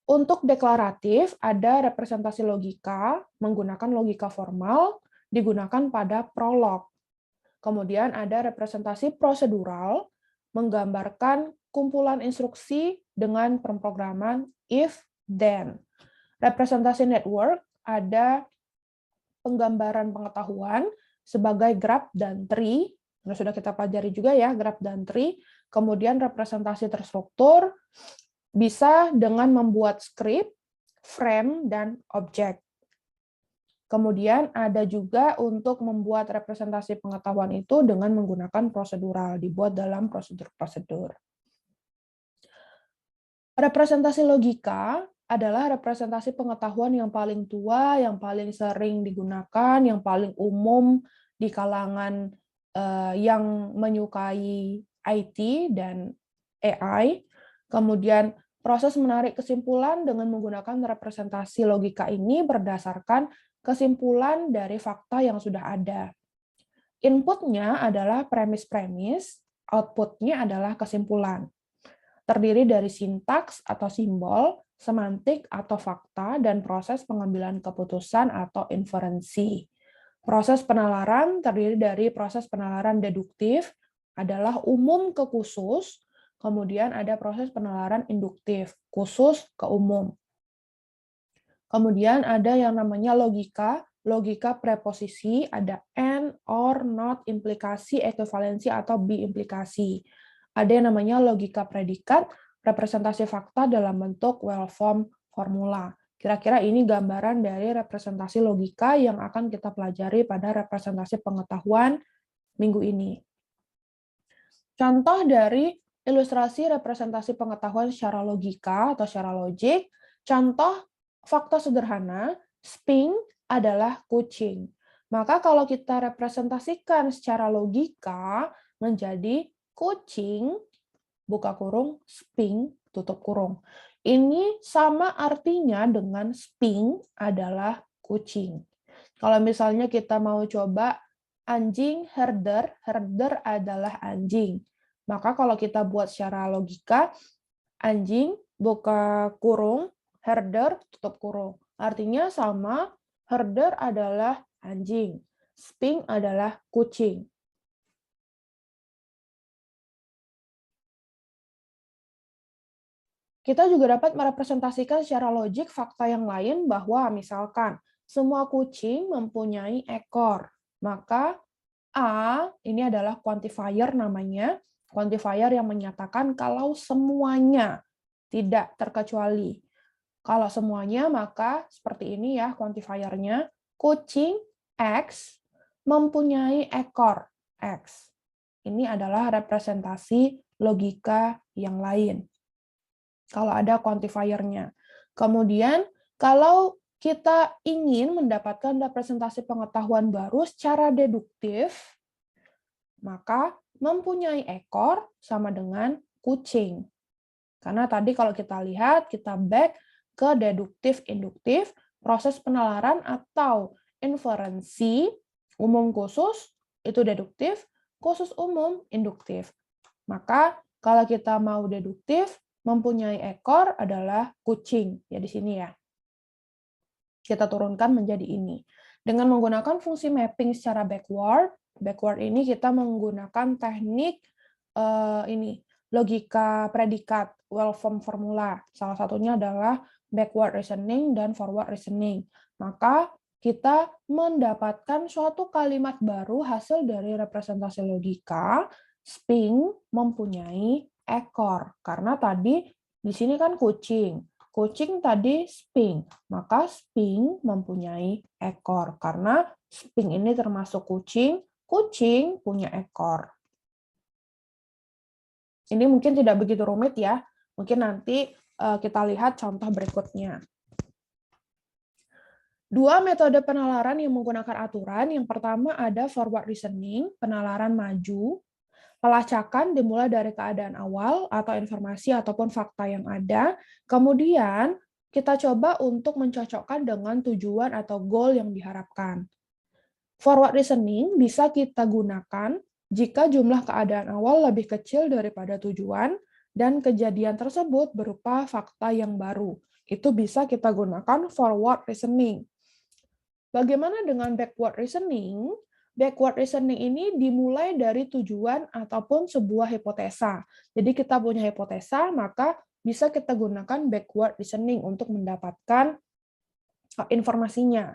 Untuk deklaratif, ada representasi logika menggunakan logika formal digunakan pada prolog. Kemudian ada representasi prosedural menggambarkan kumpulan instruksi dengan pemrograman if, then. Representasi network ada penggambaran pengetahuan sebagai graph dan tree. Nah, sudah kita pelajari juga ya, graph dan tree. Kemudian representasi terstruktur bisa dengan membuat script, frame, dan objek. Kemudian ada juga untuk membuat representasi pengetahuan itu dengan menggunakan prosedural, dibuat dalam prosedur-prosedur. Representasi logika adalah representasi pengetahuan yang paling tua, yang paling sering digunakan, yang paling umum di kalangan yang menyukai IT dan AI. Kemudian proses menarik kesimpulan dengan menggunakan representasi logika ini berdasarkan kesimpulan dari fakta yang sudah ada. Inputnya adalah premis-premis, outputnya adalah kesimpulan. Terdiri dari sintaks atau simbol, semantik atau fakta, dan proses pengambilan keputusan atau inferensi. Proses penalaran terdiri dari proses penalaran deduktif, adalah umum ke khusus, kemudian ada proses penalaran induktif, khusus ke umum. Kemudian ada yang namanya logika, logika preposisi, ada and, or, not, implikasi, ekuivalensi, atau biimplikasi. Ada yang namanya logika predikat, representasi fakta dalam bentuk well-formed formula. Kira-kira ini gambaran dari representasi logika yang akan kita pelajari pada representasi pengetahuan minggu ini. Contoh dari ilustrasi representasi pengetahuan secara logika atau secara logik, contoh fakta sederhana, Sphinx adalah kucing. Maka kalau kita representasikan secara logika menjadi kucing, buka kurung, Sphinx, tutup kurung. Ini sama artinya dengan Sphinx adalah kucing. Kalau misalnya kita mau coba anjing, herder, herder adalah anjing. Maka kalau kita buat secara logika, anjing, buka kurung, herder, tutup kurung. Artinya sama, herder adalah anjing, Sphinx adalah kucing. Kita juga dapat merepresentasikan secara logik fakta yang lain bahwa misalkan semua kucing mempunyai ekor. Maka A ini adalah quantifier namanya, quantifier yang menyatakan kalau semuanya, tidak terkecuali. Kalau semuanya, maka seperti ini ya quantifiernya, kucing X mempunyai ekor X. Ini adalah representasi logika yang lain. Kalau ada quantifiernya. Kemudian, kalau kita ingin mendapatkan representasi pengetahuan baru secara deduktif, maka mempunyai ekor sama dengan kucing. Karena tadi kalau kita lihat, kita back ke deduktif-induktif, proses penalaran atau inferensi, umum khusus, itu deduktif, khusus umum, induktif. Maka kalau kita mau deduktif, mempunyai ekor adalah kucing. Ya di sini ya. Kita turunkan menjadi ini. Dengan menggunakan fungsi mapping secara backward ini kita menggunakan teknik logika predikat, well-formed formula. Salah satunya adalah backward reasoning dan forward reasoning. Maka kita mendapatkan suatu kalimat baru hasil dari representasi logika, Sphinx mempunyai ekor. Karena tadi di sini kan kucing. Kucing tadi Sphinx, maka Sphinx mempunyai ekor. Karena Sphinx ini termasuk kucing, kucing punya ekor. Ini mungkin tidak begitu rumit ya. Mungkin nanti kita lihat contoh berikutnya. Dua metode penalaran yang menggunakan aturan. Yang pertama ada forward reasoning, penalaran maju. Pelacakan dimulai dari keadaan awal atau informasi ataupun fakta yang ada. Kemudian kita coba untuk mencocokkan dengan tujuan atau goal yang diharapkan. Forward reasoning bisa kita gunakan jika jumlah keadaan awal lebih kecil daripada tujuan dan kejadian tersebut berupa fakta yang baru. Itu bisa kita gunakan forward reasoning. Bagaimana dengan backward reasoning? Backward reasoning ini dimulai dari tujuan ataupun sebuah hipotesa. Jadi kita punya hipotesa, maka bisa kita gunakan backward reasoning untuk mendapatkan informasinya.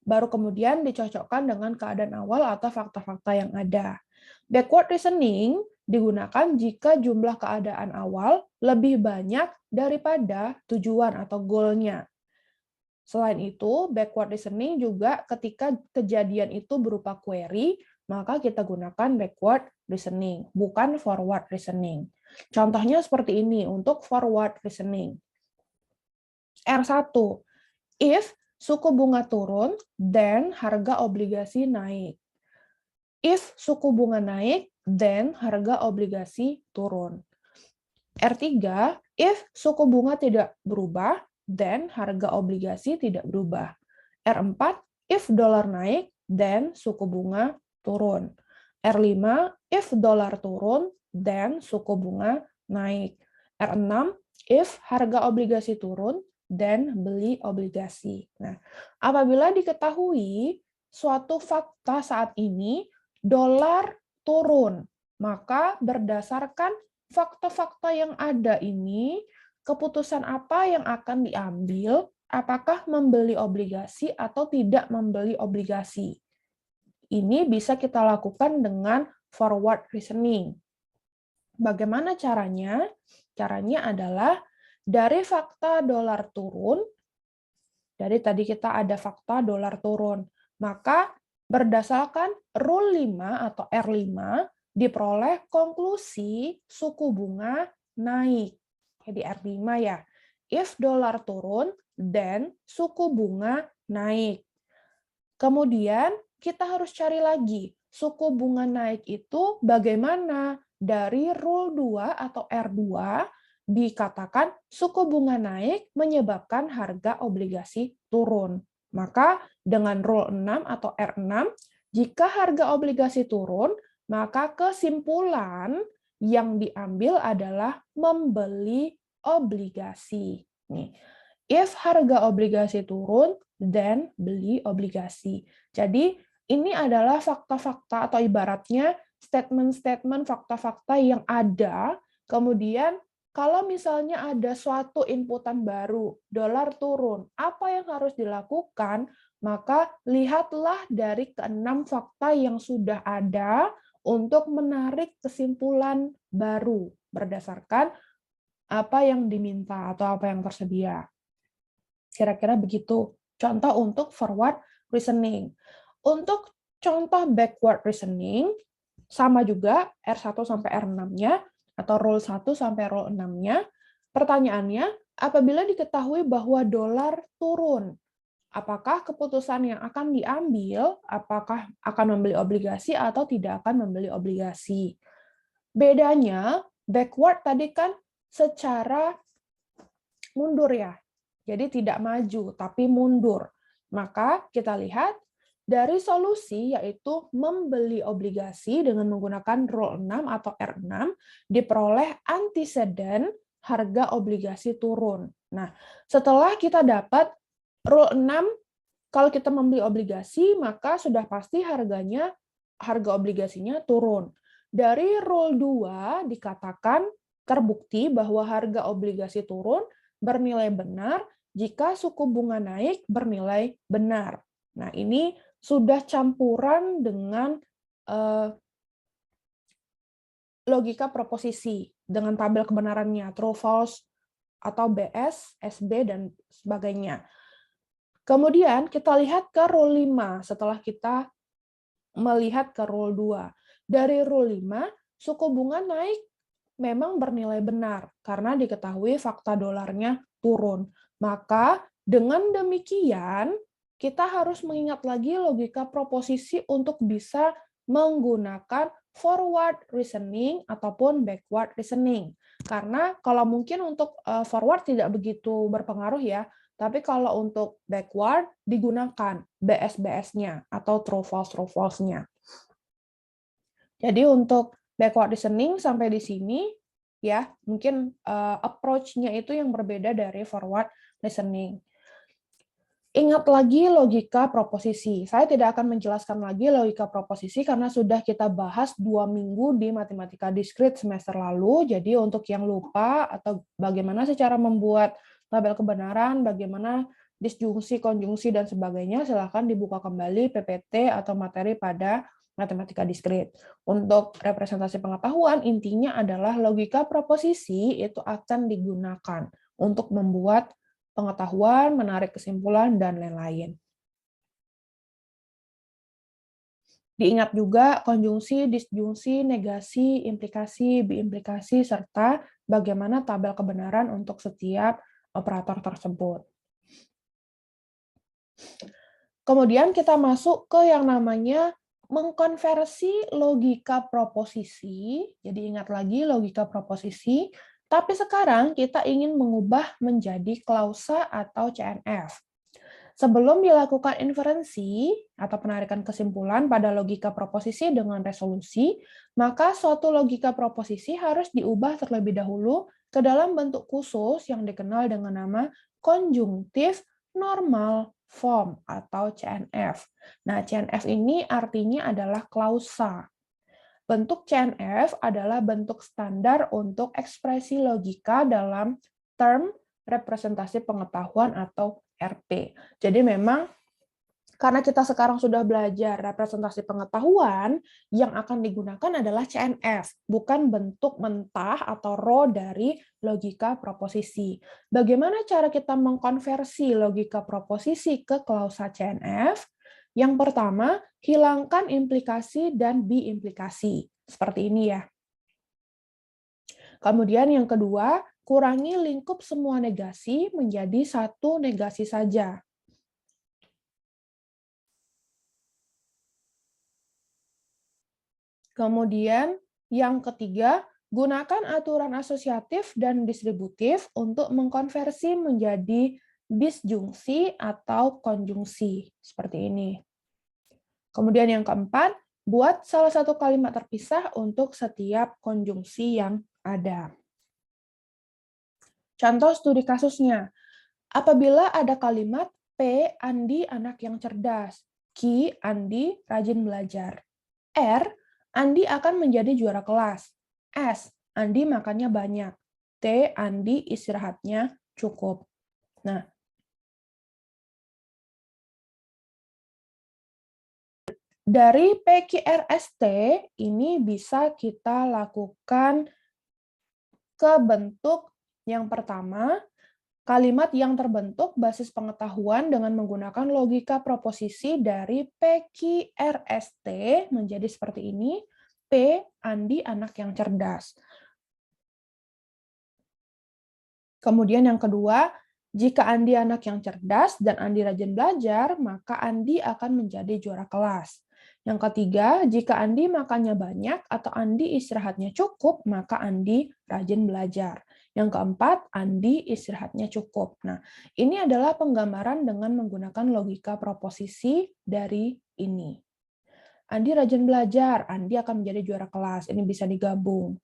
Baru kemudian dicocokkan dengan keadaan awal atau fakta-fakta yang ada. Backward reasoning digunakan jika jumlah keadaan awal lebih banyak daripada tujuan atau goal-nya. Selain itu, backward reasoning juga ketika kejadian itu berupa query, maka kita gunakan backward reasoning, bukan forward reasoning. Contohnya seperti ini untuk forward reasoning. R1, if suku bunga turun, then harga obligasi naik. If suku bunga naik, then harga obligasi turun. R3, if suku bunga tidak berubah, then harga obligasi tidak berubah. R4, if dolar naik, then suku bunga turun. R5, if dolar turun, then suku bunga naik. R6, if harga obligasi turun, dan beli obligasi. Nah, apabila diketahui suatu fakta saat ini dolar turun, maka berdasarkan fakta-fakta yang ada ini, keputusan apa yang akan diambil, apakah membeli obligasi atau tidak membeli obligasi. Ini bisa kita lakukan dengan forward reasoning. Bagaimana caranya? Caranya adalah dari fakta dolar turun, dari tadi kita ada fakta dolar turun, maka berdasarkan Rule 5 atau R5, diperoleh konklusi suku bunga naik. Jadi R5 ya, if dolar turun, then suku bunga naik. Kemudian kita harus cari lagi, suku bunga naik itu bagaimana? Dari Rule 2 atau R2, dikatakan suku bunga naik menyebabkan harga obligasi turun. Maka dengan Rule 6 atau R6, jika harga obligasi turun, maka kesimpulan yang diambil adalah membeli obligasi. Nih, if harga obligasi turun, then beli obligasi. Jadi ini adalah fakta-fakta atau ibaratnya statement-statement fakta-fakta yang ada, kemudian kalau misalnya ada suatu inputan baru, dolar turun, apa yang harus dilakukan? Maka lihatlah dari keenam fakta yang sudah ada untuk menarik kesimpulan baru berdasarkan apa yang diminta atau apa yang tersedia. Kira-kira begitu. Contoh untuk forward reasoning. Untuk contoh backward reasoning, sama juga R1 sampai R6-nya, atau Rule 1 sampai Rule 6-nya. Pertanyaannya, apabila diketahui bahwa dolar turun, apakah keputusan yang akan diambil, apakah akan membeli obligasi atau tidak akan membeli obligasi? Bedanya, backward tadi kan secara mundur ya, jadi tidak maju, tapi mundur. Maka kita lihat dari solusi yaitu membeli obligasi dengan menggunakan Rule 6 atau R6 diperoleh antecedent harga obligasi turun. Nah, setelah kita dapat Rule 6, kalau kita membeli obligasi maka sudah pasti harga obligasinya turun. Dari Rule 2 dikatakan terbukti bahwa harga obligasi turun bernilai benar jika suku bunga naik bernilai benar. Nah, ini sudah campuran dengan logika proposisi dengan tabel kebenarannya, true, false, atau BS, SB, dan sebagainya. Kemudian kita lihat ke Rule 5 setelah kita melihat ke Rule 2. Dari Rule 5, suku bunga naik memang bernilai benar karena diketahui fakta dolarnya turun. Maka dengan demikian, kita harus mengingat lagi logika proposisi untuk bisa menggunakan forward reasoning ataupun backward reasoning. Karena kalau mungkin untuk forward tidak begitu berpengaruh ya, tapi kalau untuk backward digunakan BS-BS-nya atau true false-nya. Jadi untuk backward listening sampai di sini ya, mungkin approach-nya itu yang berbeda dari forward listening. Ingat lagi logika proposisi. Saya tidak akan menjelaskan lagi logika proposisi karena sudah kita bahas 2 minggu di matematika diskrit semester lalu. Jadi untuk yang lupa atau bagaimana secara membuat tabel kebenaran, bagaimana disjungsi, konjungsi, dan sebagainya, silakan dibuka kembali PPT atau materi pada matematika diskrit. Untuk representasi pengetahuan, intinya adalah logika proposisi itu akan digunakan untuk membuat pengetahuan, menarik kesimpulan, dan lain-lain. Diingat juga konjungsi, disjungsi, negasi, implikasi, biimplikasi, serta bagaimana tabel kebenaran untuk setiap operator tersebut. Kemudian kita masuk ke yang namanya mengkonversi logika proposisi. Jadi ingat lagi logika proposisi, tapi sekarang kita ingin mengubah menjadi klausa atau CNF. Sebelum dilakukan inferensi atau penarikan kesimpulan pada logika proposisi dengan resolusi, maka suatu logika proposisi harus diubah terlebih dahulu ke dalam bentuk khusus yang dikenal dengan nama konjungtif normal form atau CNF. Nah, CNF ini artinya adalah klausa. Bentuk CNF adalah bentuk standar untuk ekspresi logika dalam term representasi pengetahuan atau RP. Jadi memang karena kita sekarang sudah belajar representasi pengetahuan, yang akan digunakan adalah CNF, bukan bentuk mentah atau raw dari logika proposisi. Bagaimana cara kita mengkonversi logika proposisi ke klausa CNF? Yang pertama, hilangkan implikasi dan biimplikasi. Seperti ini ya. Kemudian yang kedua, kurangi lingkup semua negasi menjadi satu negasi saja. Kemudian yang ketiga, gunakan aturan asosiatif dan distributif untuk mengkonversi menjadi disjungsi atau konjungsi. Seperti ini. Kemudian yang keempat, buat salah satu kalimat terpisah untuk setiap konjungsi yang ada. Contoh studi kasusnya. Apabila ada kalimat P. Andi anak yang cerdas. Q. Andi rajin belajar. R. Andi akan menjadi juara kelas. S. Andi makannya banyak. T. Andi istirahatnya cukup. Nah, dari PQRST ini bisa kita lakukan ke bentuk yang pertama, kalimat yang terbentuk basis pengetahuan dengan menggunakan logika proposisi dari PQRST menjadi seperti ini. P. Andi anak yang cerdas. Kemudian yang kedua, jika Andi anak yang cerdas dan Andi rajin belajar, maka Andi akan menjadi juara kelas. Yang ketiga, jika Andi makannya banyak atau Andi istirahatnya cukup, maka Andi rajin belajar. Yang keempat, Andi istirahatnya cukup. Nah, ini adalah penggambaran dengan menggunakan logika proposisi dari ini. Andi rajin belajar, Andi akan menjadi juara kelas. Ini bisa digabung.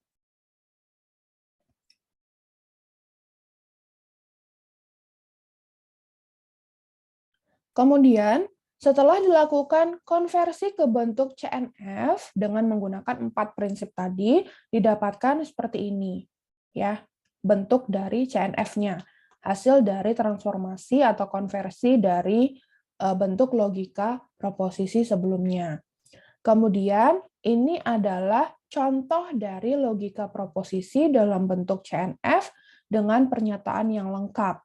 Kemudian, setelah dilakukan konversi ke bentuk CNF dengan menggunakan 4 prinsip tadi, didapatkan seperti ini. Ya, bentuk dari CNF-nya. Hasil dari transformasi atau konversi dari bentuk logika proposisi sebelumnya. Kemudian, ini adalah contoh dari logika proposisi dalam bentuk CNF dengan pernyataan yang lengkap.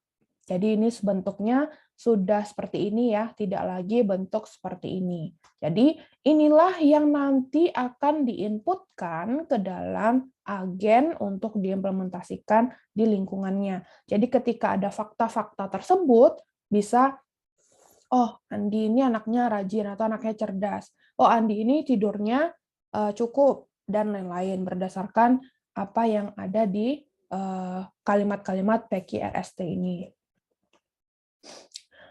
Jadi ini bentuknya sudah seperti ini ya, tidak lagi bentuk seperti ini. Jadi inilah yang nanti akan diinputkan ke dalam agen untuk diimplementasikan di lingkungannya. Jadi ketika ada fakta-fakta tersebut, bisa, oh Andi ini anaknya rajin atau anaknya cerdas. Oh Andi ini tidurnya cukup, dan lain-lain berdasarkan apa yang ada di kalimat-kalimat PQRST ini.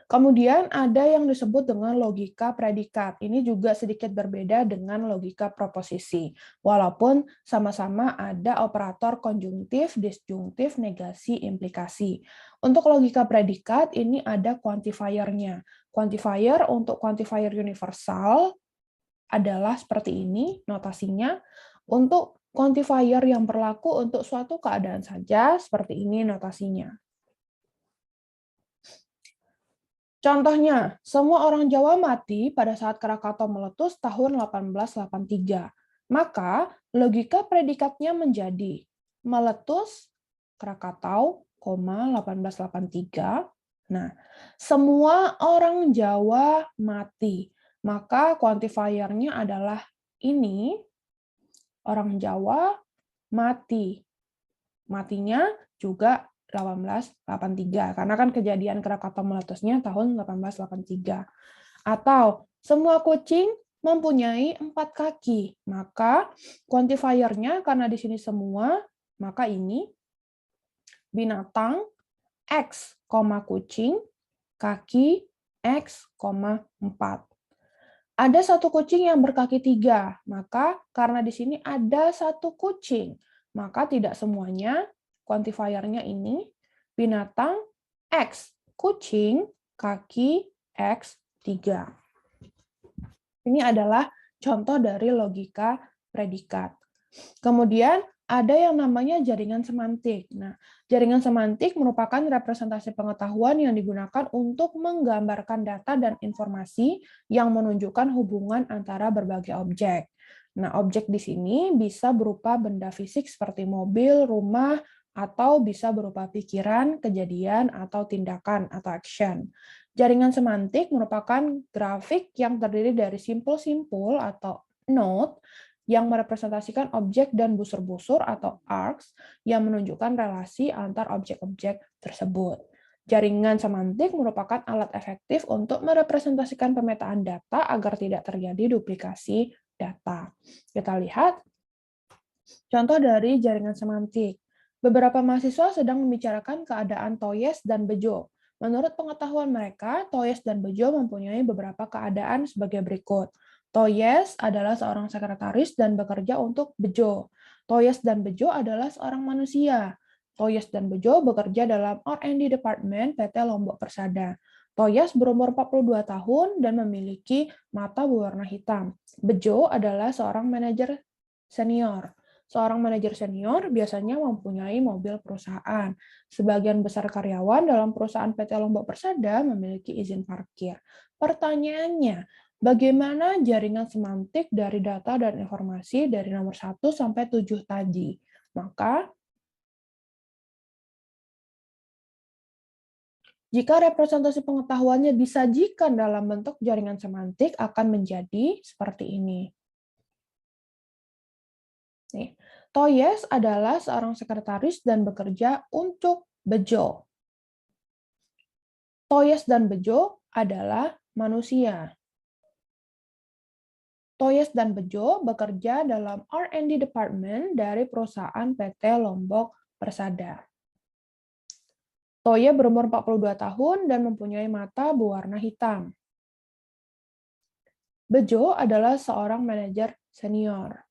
Kemudian ada yang disebut dengan logika predikat. Ini juga sedikit berbeda dengan logika proposisi. Walaupun sama-sama ada operator konjungtif, disjungtif, negasi, implikasi. Untuk logika predikat ini ada quantifier-nya. Quantifier untuk quantifier universal adalah seperti ini notasinya. Untuk quantifier yang berlaku untuk suatu keadaan saja, seperti ini notasinya. Contohnya, semua orang Jawa mati pada saat Krakatau meletus tahun 1883. Maka, logika predikatnya menjadi meletus Krakatau, 1883. Nah, semua orang Jawa mati. Maka quantifier-nya adalah ini, orang Jawa mati. Matinya juga 1883, karena kan kejadian Krakatau meletusnya tahun 1883. Atau semua kucing mempunyai 4 kaki, maka quantifier-nya karena di sini semua, maka ini binatang X, kucing, kaki X, 4. Ada satu kucing yang berkaki 3, maka karena di sini ada satu kucing, maka tidak semuanya quantifier-nya ini binatang X, kucing, kaki X, 3. Ini adalah contoh dari logika predikat. Kemudian ada yang namanya jaringan semantik. Nah, jaringan semantik merupakan representasi pengetahuan yang digunakan untuk menggambarkan data dan informasi yang menunjukkan hubungan antara berbagai objek. Nah, objek di sini bisa berupa benda fisik seperti mobil, rumah, atau bisa berupa pikiran, kejadian, atau tindakan atau action. Jaringan semantik merupakan grafik yang terdiri dari simpul-simpul atau node yang merepresentasikan objek dan busur-busur atau arcs yang menunjukkan relasi antar objek-objek tersebut. Jaringan semantik merupakan alat efektif untuk merepresentasikan pemetaan data agar tidak terjadi duplikasi data. Kita lihat contoh dari jaringan semantik. Beberapa mahasiswa sedang membicarakan keadaan Toyes dan Bejo. Menurut pengetahuan mereka, Toyes dan Bejo mempunyai beberapa keadaan sebagai berikut. Toyes adalah seorang sekretaris dan bekerja untuk Bejo. Toyes dan Bejo adalah seorang manusia. Toyes dan Bejo bekerja dalam R&D Department PT Lombok Persada. Toyes berumur 42 tahun dan memiliki mata berwarna hitam. Bejo adalah seorang manajer senior. Seorang manajer senior biasanya mempunyai mobil perusahaan. Sebagian besar karyawan dalam perusahaan PT Lombok Persada memiliki izin parkir. Pertanyaannya, bagaimana jaringan semantik dari data dan informasi dari nomor 1 sampai 7 tadi? Maka, jika representasi pengetahuannya disajikan dalam bentuk jaringan semantik akan menjadi seperti ini. Nih, Toyes adalah seorang sekretaris dan bekerja untuk Bejo. Toyes dan Bejo adalah manusia. Toyes dan Bejo bekerja dalam R&D Department dari perusahaan PT Lombok Persada. Toye berumur 42 tahun dan mempunyai mata berwarna hitam. Bejo adalah seorang manajer senior.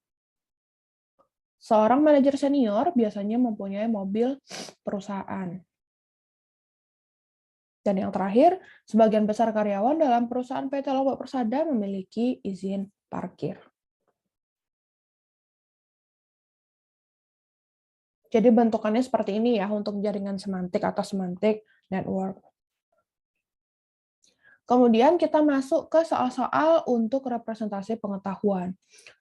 Seorang manajer senior biasanya mempunyai mobil perusahaan. Dan yang terakhir, sebagian besar karyawan dalam perusahaan PT Lombok Persada memiliki izin parkir. Jadi bentukannya seperti ini ya untuk jaringan semantik atau semantic network. Kemudian kita masuk ke soal-soal untuk representasi pengetahuan.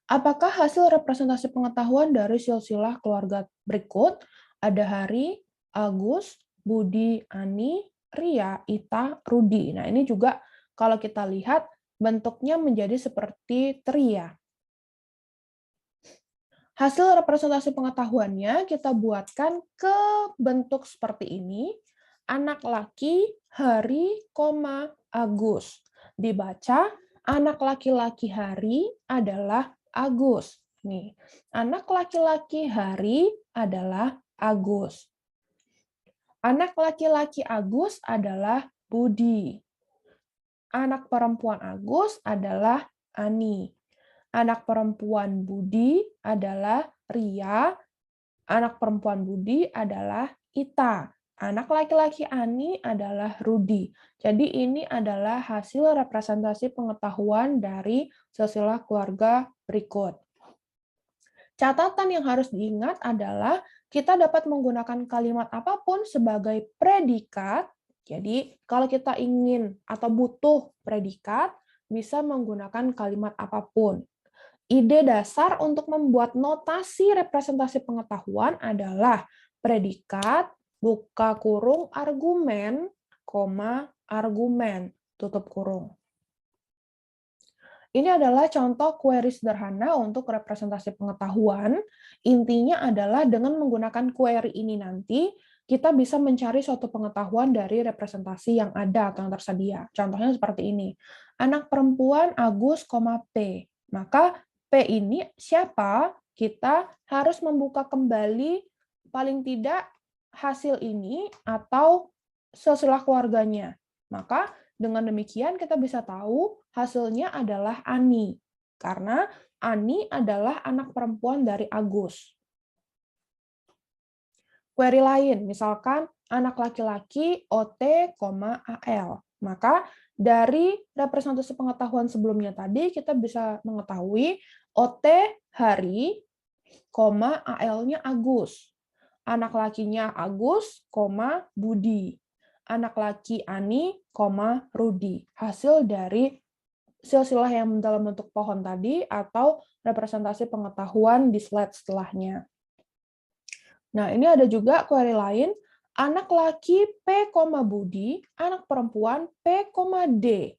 Apakah hasil representasi pengetahuan dari silsilah keluarga berikut? Ada Hari, Agus, Budi, Ani, Ria, Ita, Rudi. Nah, ini juga kalau kita lihat bentuknya menjadi seperti tria. Hasil representasi pengetahuannya kita buatkan ke bentuk seperti ini. Anak laki, Hari, Agus. Dibaca, anak laki-laki Hari adalah Agus. Nih, anak laki-laki Hari adalah Agus. Anak laki-laki Agus adalah Budi. Anak perempuan Agus adalah Ani. Anak perempuan Budi adalah Ria. Anak perempuan Budi adalah Ita. Anak laki-laki Ani adalah Rudi. Jadi ini adalah hasil representasi pengetahuan dari silsilah keluarga berikut. Catatan yang harus diingat adalah kita dapat menggunakan kalimat apapun sebagai predikat. Jadi, kalau kita ingin atau butuh predikat, bisa menggunakan kalimat apapun. Ide dasar untuk membuat notasi representasi pengetahuan adalah predikat, buka kurung, argumen, koma, argumen, tutup kurung. Ini adalah contoh query sederhana untuk representasi pengetahuan. Intinya adalah dengan menggunakan query ini nanti, kita bisa mencari suatu pengetahuan dari representasi yang ada atau yang tersedia. Contohnya seperti ini. Anak perempuan Agus, P. Maka P ini siapa? Kita harus membuka kembali paling tidak hasil ini atau silsilah keluarganya. Maka dengan demikian kita bisa tahu hasilnya adalah Ani, karena Ani adalah anak perempuan dari Agus. Query lain, misalkan anak laki-laki OT, AL. Maka dari representasi pengetahuan sebelumnya tadi kita bisa mengetahui OT hari, AL-nya Agus. Anak lakinya Agus, Budi. Anak laki Ani, Rudi. Hasil dari silsilah yang dalam bentuk pohon tadi atau representasi pengetahuan di slide setelahnya. Nah, ini ada juga query lain. Anak laki P, Budi, anak perempuan P, D.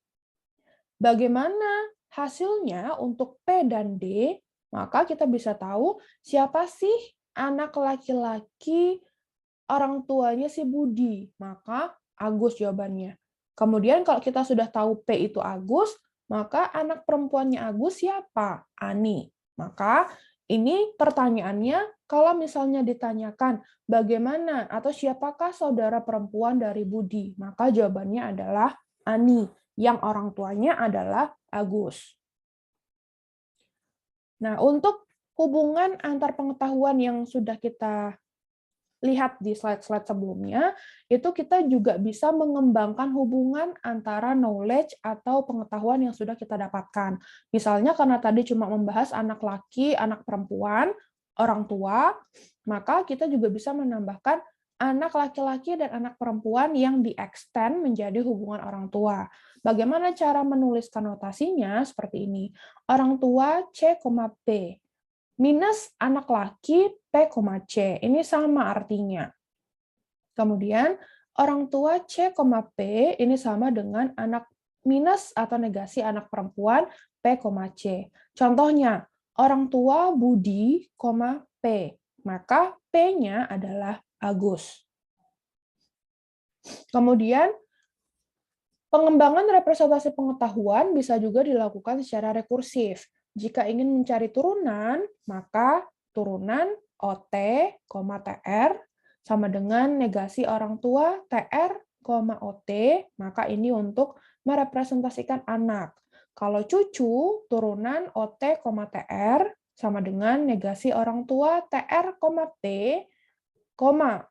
Bagaimana hasilnya untuk P dan D? Maka kita bisa tahu siapa sih anak laki-laki orang tuanya si Budi, maka Agus jawabannya. Kemudian kalau kita sudah tahu P itu Agus, maka anak perempuannya Agus siapa? Ani. Maka ini pertanyaannya, kalau misalnya ditanyakan bagaimana atau siapakah saudara perempuan dari Budi, maka jawabannya adalah Ani, yang orang tuanya adalah Agus. Nah, untuk hubungan antar pengetahuan yang sudah kita lihat di slide-slide sebelumnya, itu kita juga bisa mengembangkan hubungan antara knowledge atau pengetahuan yang sudah kita dapatkan. Misalnya karena tadi cuma membahas anak laki, anak perempuan, orang tua, maka kita juga bisa menambahkan anak laki-laki dan anak perempuan yang di-extend menjadi hubungan orang tua. Bagaimana cara menuliskan notasinya? Seperti ini. Orang tua C, P. Minus anak laki P, C. Ini sama artinya. Kemudian, orang tua C, P, ini sama dengan anak minus atau negasi anak perempuan P, C. Contohnya, orang tua Budi, P. Maka P-nya adalah Agus. Kemudian, pengembangan representasi pengetahuan bisa juga dilakukan secara rekursif. Jika ingin mencari turunan, maka turunan OT, TR sama dengan negasi orang tua TR, OT, maka ini untuk merepresentasikan anak. Kalau cucu, turunan OT, TR sama dengan negasi orang tua TR, T,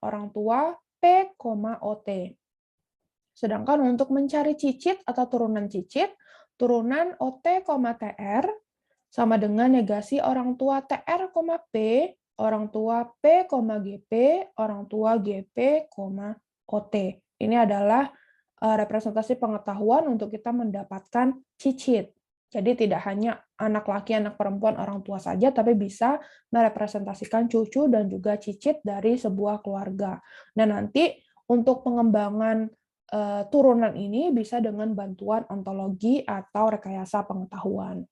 orang tua P, OT. Sedangkan untuk mencari cicit atau turunan cicit, turunan OT, TR sama dengan negasi orang tua TR, P, orang tua P, GP, orang tua GP, OT. Ini adalah representasi pengetahuan untuk kita mendapatkan cicit. Jadi tidak hanya anak laki, anak perempuan, orang tua saja, tapi bisa merepresentasikan cucu dan juga cicit dari sebuah keluarga. Nah, nanti untuk pengembangan turunan ini bisa dengan bantuan ontologi atau rekayasa pengetahuan.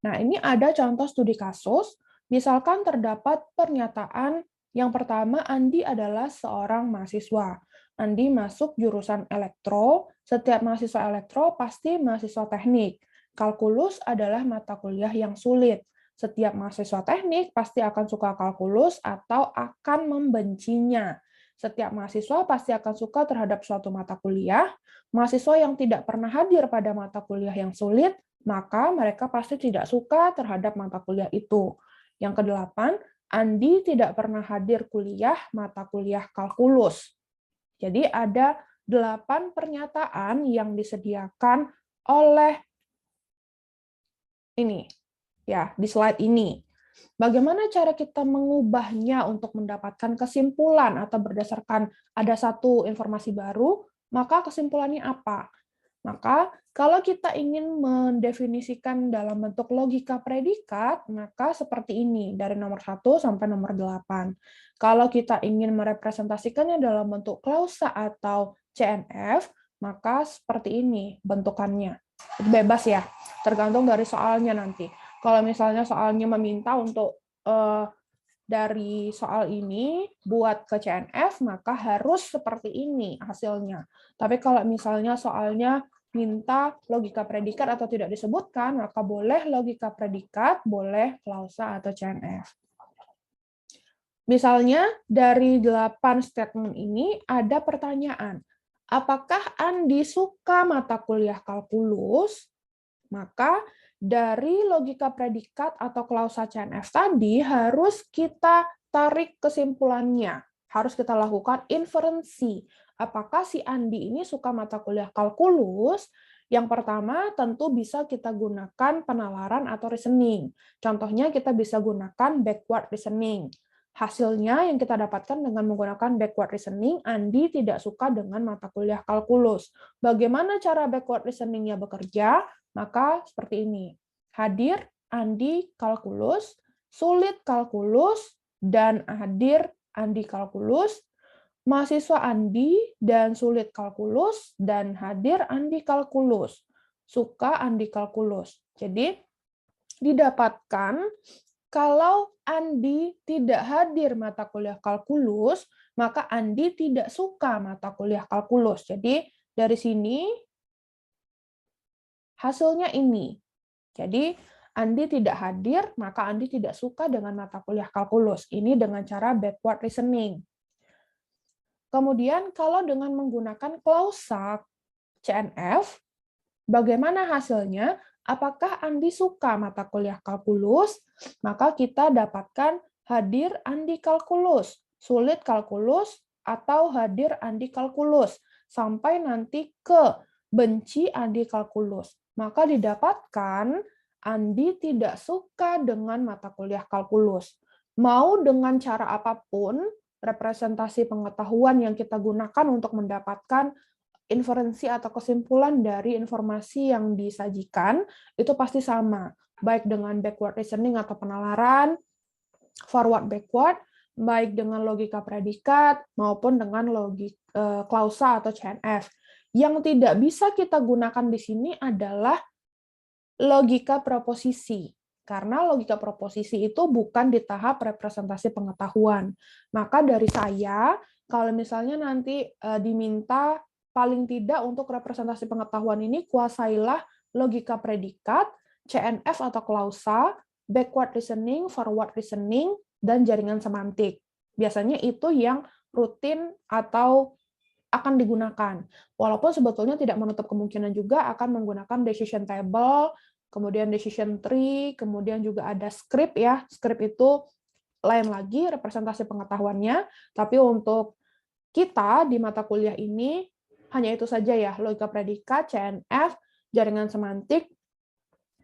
Nah, ini ada contoh studi kasus. Misalkan terdapat pernyataan yang pertama, Andi adalah seorang mahasiswa. Andi masuk jurusan elektro. Setiap mahasiswa elektro pasti mahasiswa teknik. Kalkulus adalah mata kuliah yang sulit. Setiap mahasiswa teknik pasti akan suka kalkulus atau akan membencinya. Setiap mahasiswa pasti akan suka terhadap suatu mata kuliah. Mahasiswa yang tidak pernah hadir pada mata kuliah yang sulit, maka mereka pasti tidak suka terhadap mata kuliah itu. Yang kedelapan, Andi tidak pernah hadir kuliah mata kuliah kalkulus. Jadi ada 8 pernyataan yang disediakan oleh ini, ya, di slide ini. Bagaimana cara kita mengubahnya untuk mendapatkan kesimpulan atau berdasarkan ada satu informasi baru, maka kesimpulannya apa? Maka kalau kita ingin mendefinisikan dalam bentuk logika predikat, maka seperti ini, dari nomor 1 sampai nomor 8. Kalau kita ingin merepresentasikannya dalam bentuk klausa atau CNF, maka seperti ini bentukannya. Itu bebas ya, tergantung dari soalnya nanti. Kalau misalnya soalnya meminta untuk dari soal ini buat ke CNF, maka harus seperti ini hasilnya. Tapi kalau misalnya soalnya minta logika predikat atau tidak disebutkan, maka boleh logika predikat, boleh klausa atau CNF. Misalnya dari 8 statement ini ada pertanyaan, apakah Andi suka mata kuliah kalkulus? Maka dari logika predikat atau klausa CNF tadi harus kita tarik kesimpulannya. Harus kita lakukan inferensi. Apakah si Andi ini suka mata kuliah kalkulus? Yang pertama tentu bisa kita gunakan penalaran atau reasoning. Contohnya kita bisa gunakan backward reasoning. Hasilnya yang kita dapatkan dengan menggunakan backward reasoning, Andi tidak suka dengan mata kuliah kalkulus. Bagaimana cara backward reasoning-nya bekerja? Maka seperti ini. Hadir Andi kalkulus, sulit kalkulus, dan hadir Andi kalkulus, mahasiswa Andi dan sulit kalkulus, dan hadir Andi kalkulus, suka Andi kalkulus. Jadi didapatkan kalau Andi tidak hadir mata kuliah kalkulus, maka Andi tidak suka mata kuliah kalkulus. Jadi dari sini hasilnya ini. Jadi Andi tidak hadir, maka Andi tidak suka dengan mata kuliah kalkulus. Ini dengan cara backward reasoning. Kemudian kalau dengan menggunakan klausa CNF, bagaimana hasilnya? Apakah Andi suka mata kuliah kalkulus? Maka kita dapatkan hadir Andi kalkulus, sulit kalkulus, atau hadir Andi kalkulus, sampai nanti ke benci Andi kalkulus. Maka didapatkan Andi tidak suka dengan mata kuliah kalkulus. Mau dengan cara apapun, representasi pengetahuan yang kita gunakan untuk mendapatkan inferensi atau kesimpulan dari informasi yang disajikan itu pasti sama, baik dengan backward reasoning atau penalaran, forward backward, baik dengan logika predikat maupun dengan logika klausa atau CNF. Yang tidak bisa kita gunakan di sini adalah logika proposisi. Karena logika proposisi itu bukan di tahap representasi pengetahuan. Maka dari saya, kalau misalnya nanti diminta paling tidak untuk representasi pengetahuan ini, kuasailah logika predikat, CNF atau klausa, backward reasoning, forward reasoning, dan jaringan semantik. Biasanya itu yang rutin atau akan digunakan. Walaupun sebetulnya tidak menutup kemungkinan juga akan menggunakan decision table, kemudian decision tree, kemudian juga ada script ya. Script itu lain lagi representasi pengetahuannya, tapi untuk kita di mata kuliah ini hanya itu saja ya, logika predikat, CNF, jaringan semantik,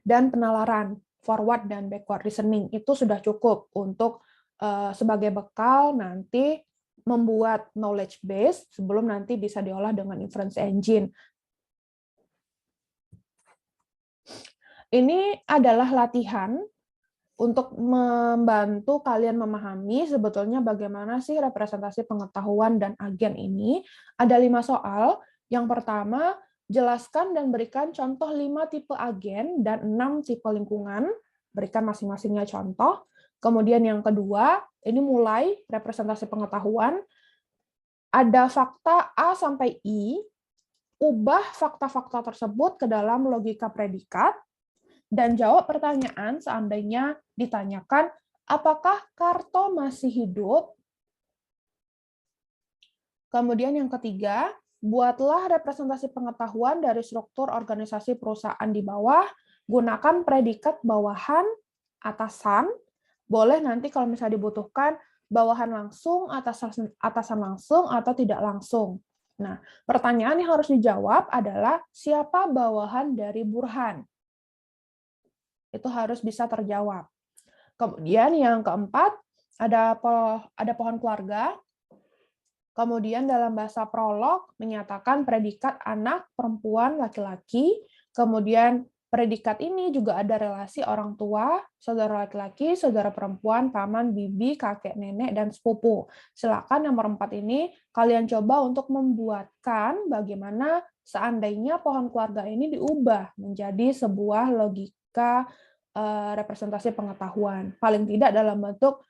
dan penalaran, forward dan backward reasoning. Itu sudah cukup untuk sebagai bekal nanti membuat knowledge base sebelum nanti bisa diolah dengan inference engine. Ini adalah latihan untuk membantu kalian memahami sebetulnya bagaimana sih representasi pengetahuan dan agen ini. Ada 5 soal. Yang pertama, jelaskan dan berikan contoh 5 tipe agen dan 6 tipe lingkungan. Berikan masing-masingnya contoh. Kemudian yang kedua, ini mulai representasi pengetahuan. Ada fakta A sampai I, ubah fakta-fakta tersebut ke dalam logika predikat. Dan jawab pertanyaan seandainya ditanyakan, apakah Karto masih hidup? Kemudian yang ketiga, buatlah representasi pengetahuan dari struktur organisasi perusahaan di bawah, gunakan predikat bawahan, atasan, boleh nanti kalau misalnya dibutuhkan, bawahan langsung, atasan langsung, atau tidak langsung. Nah, pertanyaan yang harus dijawab adalah, siapa bawahan dari Burhan? Itu harus bisa terjawab. Kemudian yang keempat, ada pohon keluarga. Kemudian dalam bahasa prolog menyatakan predikat anak, perempuan, laki-laki. Kemudian predikat ini juga ada relasi orang tua, saudara laki-laki, saudara perempuan, paman, bibi, kakek, nenek, dan sepupu. Silakan nomor 4 ini kalian coba untuk membuatkan bagaimana seandainya pohon keluarga ini diubah menjadi sebuah logika representasi pengetahuan. Paling tidak dalam bentuk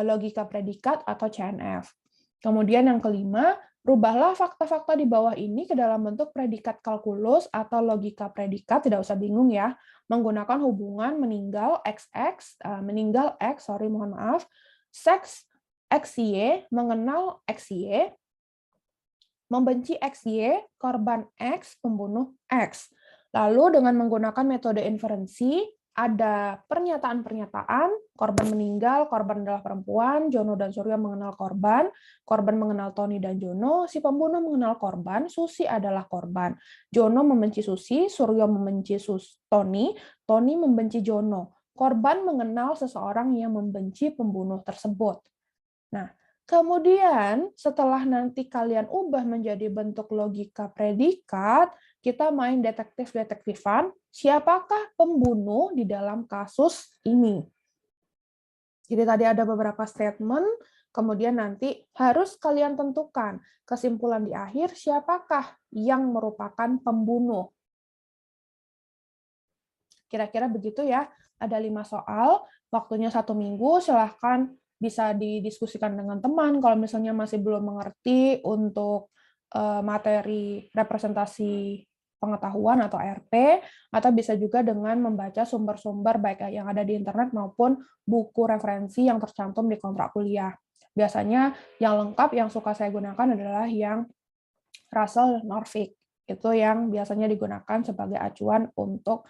logika predikat atau CNF. Kemudian yang kelima, rubahlah fakta-fakta di bawah ini ke dalam bentuk predikat kalkulus atau logika predikat, tidak usah bingung ya, menggunakan hubungan meninggal XX, meninggal X, mohon maaf, seks XY, mengenal XY, membenci XY, korban X, pembunuh X. Lalu dengan menggunakan metode inferensi, ada pernyataan-pernyataan, korban meninggal, korban adalah perempuan, Jono dan Suryo mengenal korban mengenal Tony dan Jono, si pembunuh mengenal korban, Susi adalah korban. Jono membenci Susi, Suryo membenci Tony, Tony membenci Jono. Korban mengenal seseorang yang membenci pembunuh tersebut. Nah, kemudian setelah nanti kalian ubah menjadi bentuk logika predikat, kita main detektif-detektifan, siapakah pembunuh di dalam kasus ini. Jadi tadi ada beberapa statement, kemudian nanti harus kalian tentukan kesimpulan di akhir siapakah yang merupakan pembunuh. Kira-kira begitu ya, ada 5 soal, waktunya 1 minggu, silahkan bisa didiskusikan dengan teman, kalau misalnya masih belum mengerti untuk materi representasi pengetahuan atau RP, atau bisa juga dengan membaca sumber-sumber baik yang ada di internet maupun buku referensi yang tercantum di kontrak kuliah. Biasanya yang lengkap yang suka saya gunakan adalah yang Russell Norvig. Itu yang biasanya digunakan sebagai acuan untuk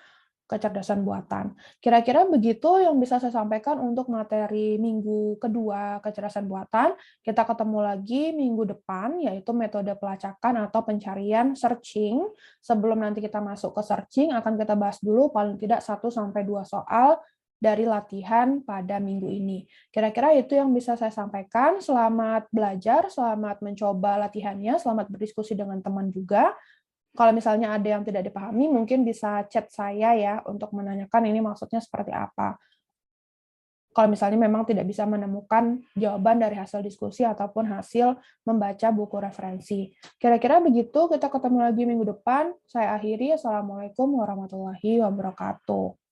kecerdasan buatan. Kira-kira begitu yang bisa saya sampaikan untuk materi minggu kedua kecerdasan buatan. Kita ketemu lagi minggu depan, yaitu metode pelacakan atau pencarian searching. Sebelum nanti kita masuk ke searching, akan kita bahas dulu paling tidak 1-2 soal dari latihan pada minggu ini. Kira-kira itu yang bisa saya sampaikan. Selamat belajar, selamat mencoba latihannya, selamat berdiskusi dengan teman juga. Kalau misalnya ada yang tidak dipahami, mungkin bisa chat saya ya untuk menanyakan ini maksudnya seperti apa. Kalau misalnya memang tidak bisa menemukan jawaban dari hasil diskusi ataupun hasil membaca buku referensi. Kira-kira begitu, kita ketemu lagi minggu depan. Saya akhiri, Assalamualaikum warahmatullahi wabarakatuh.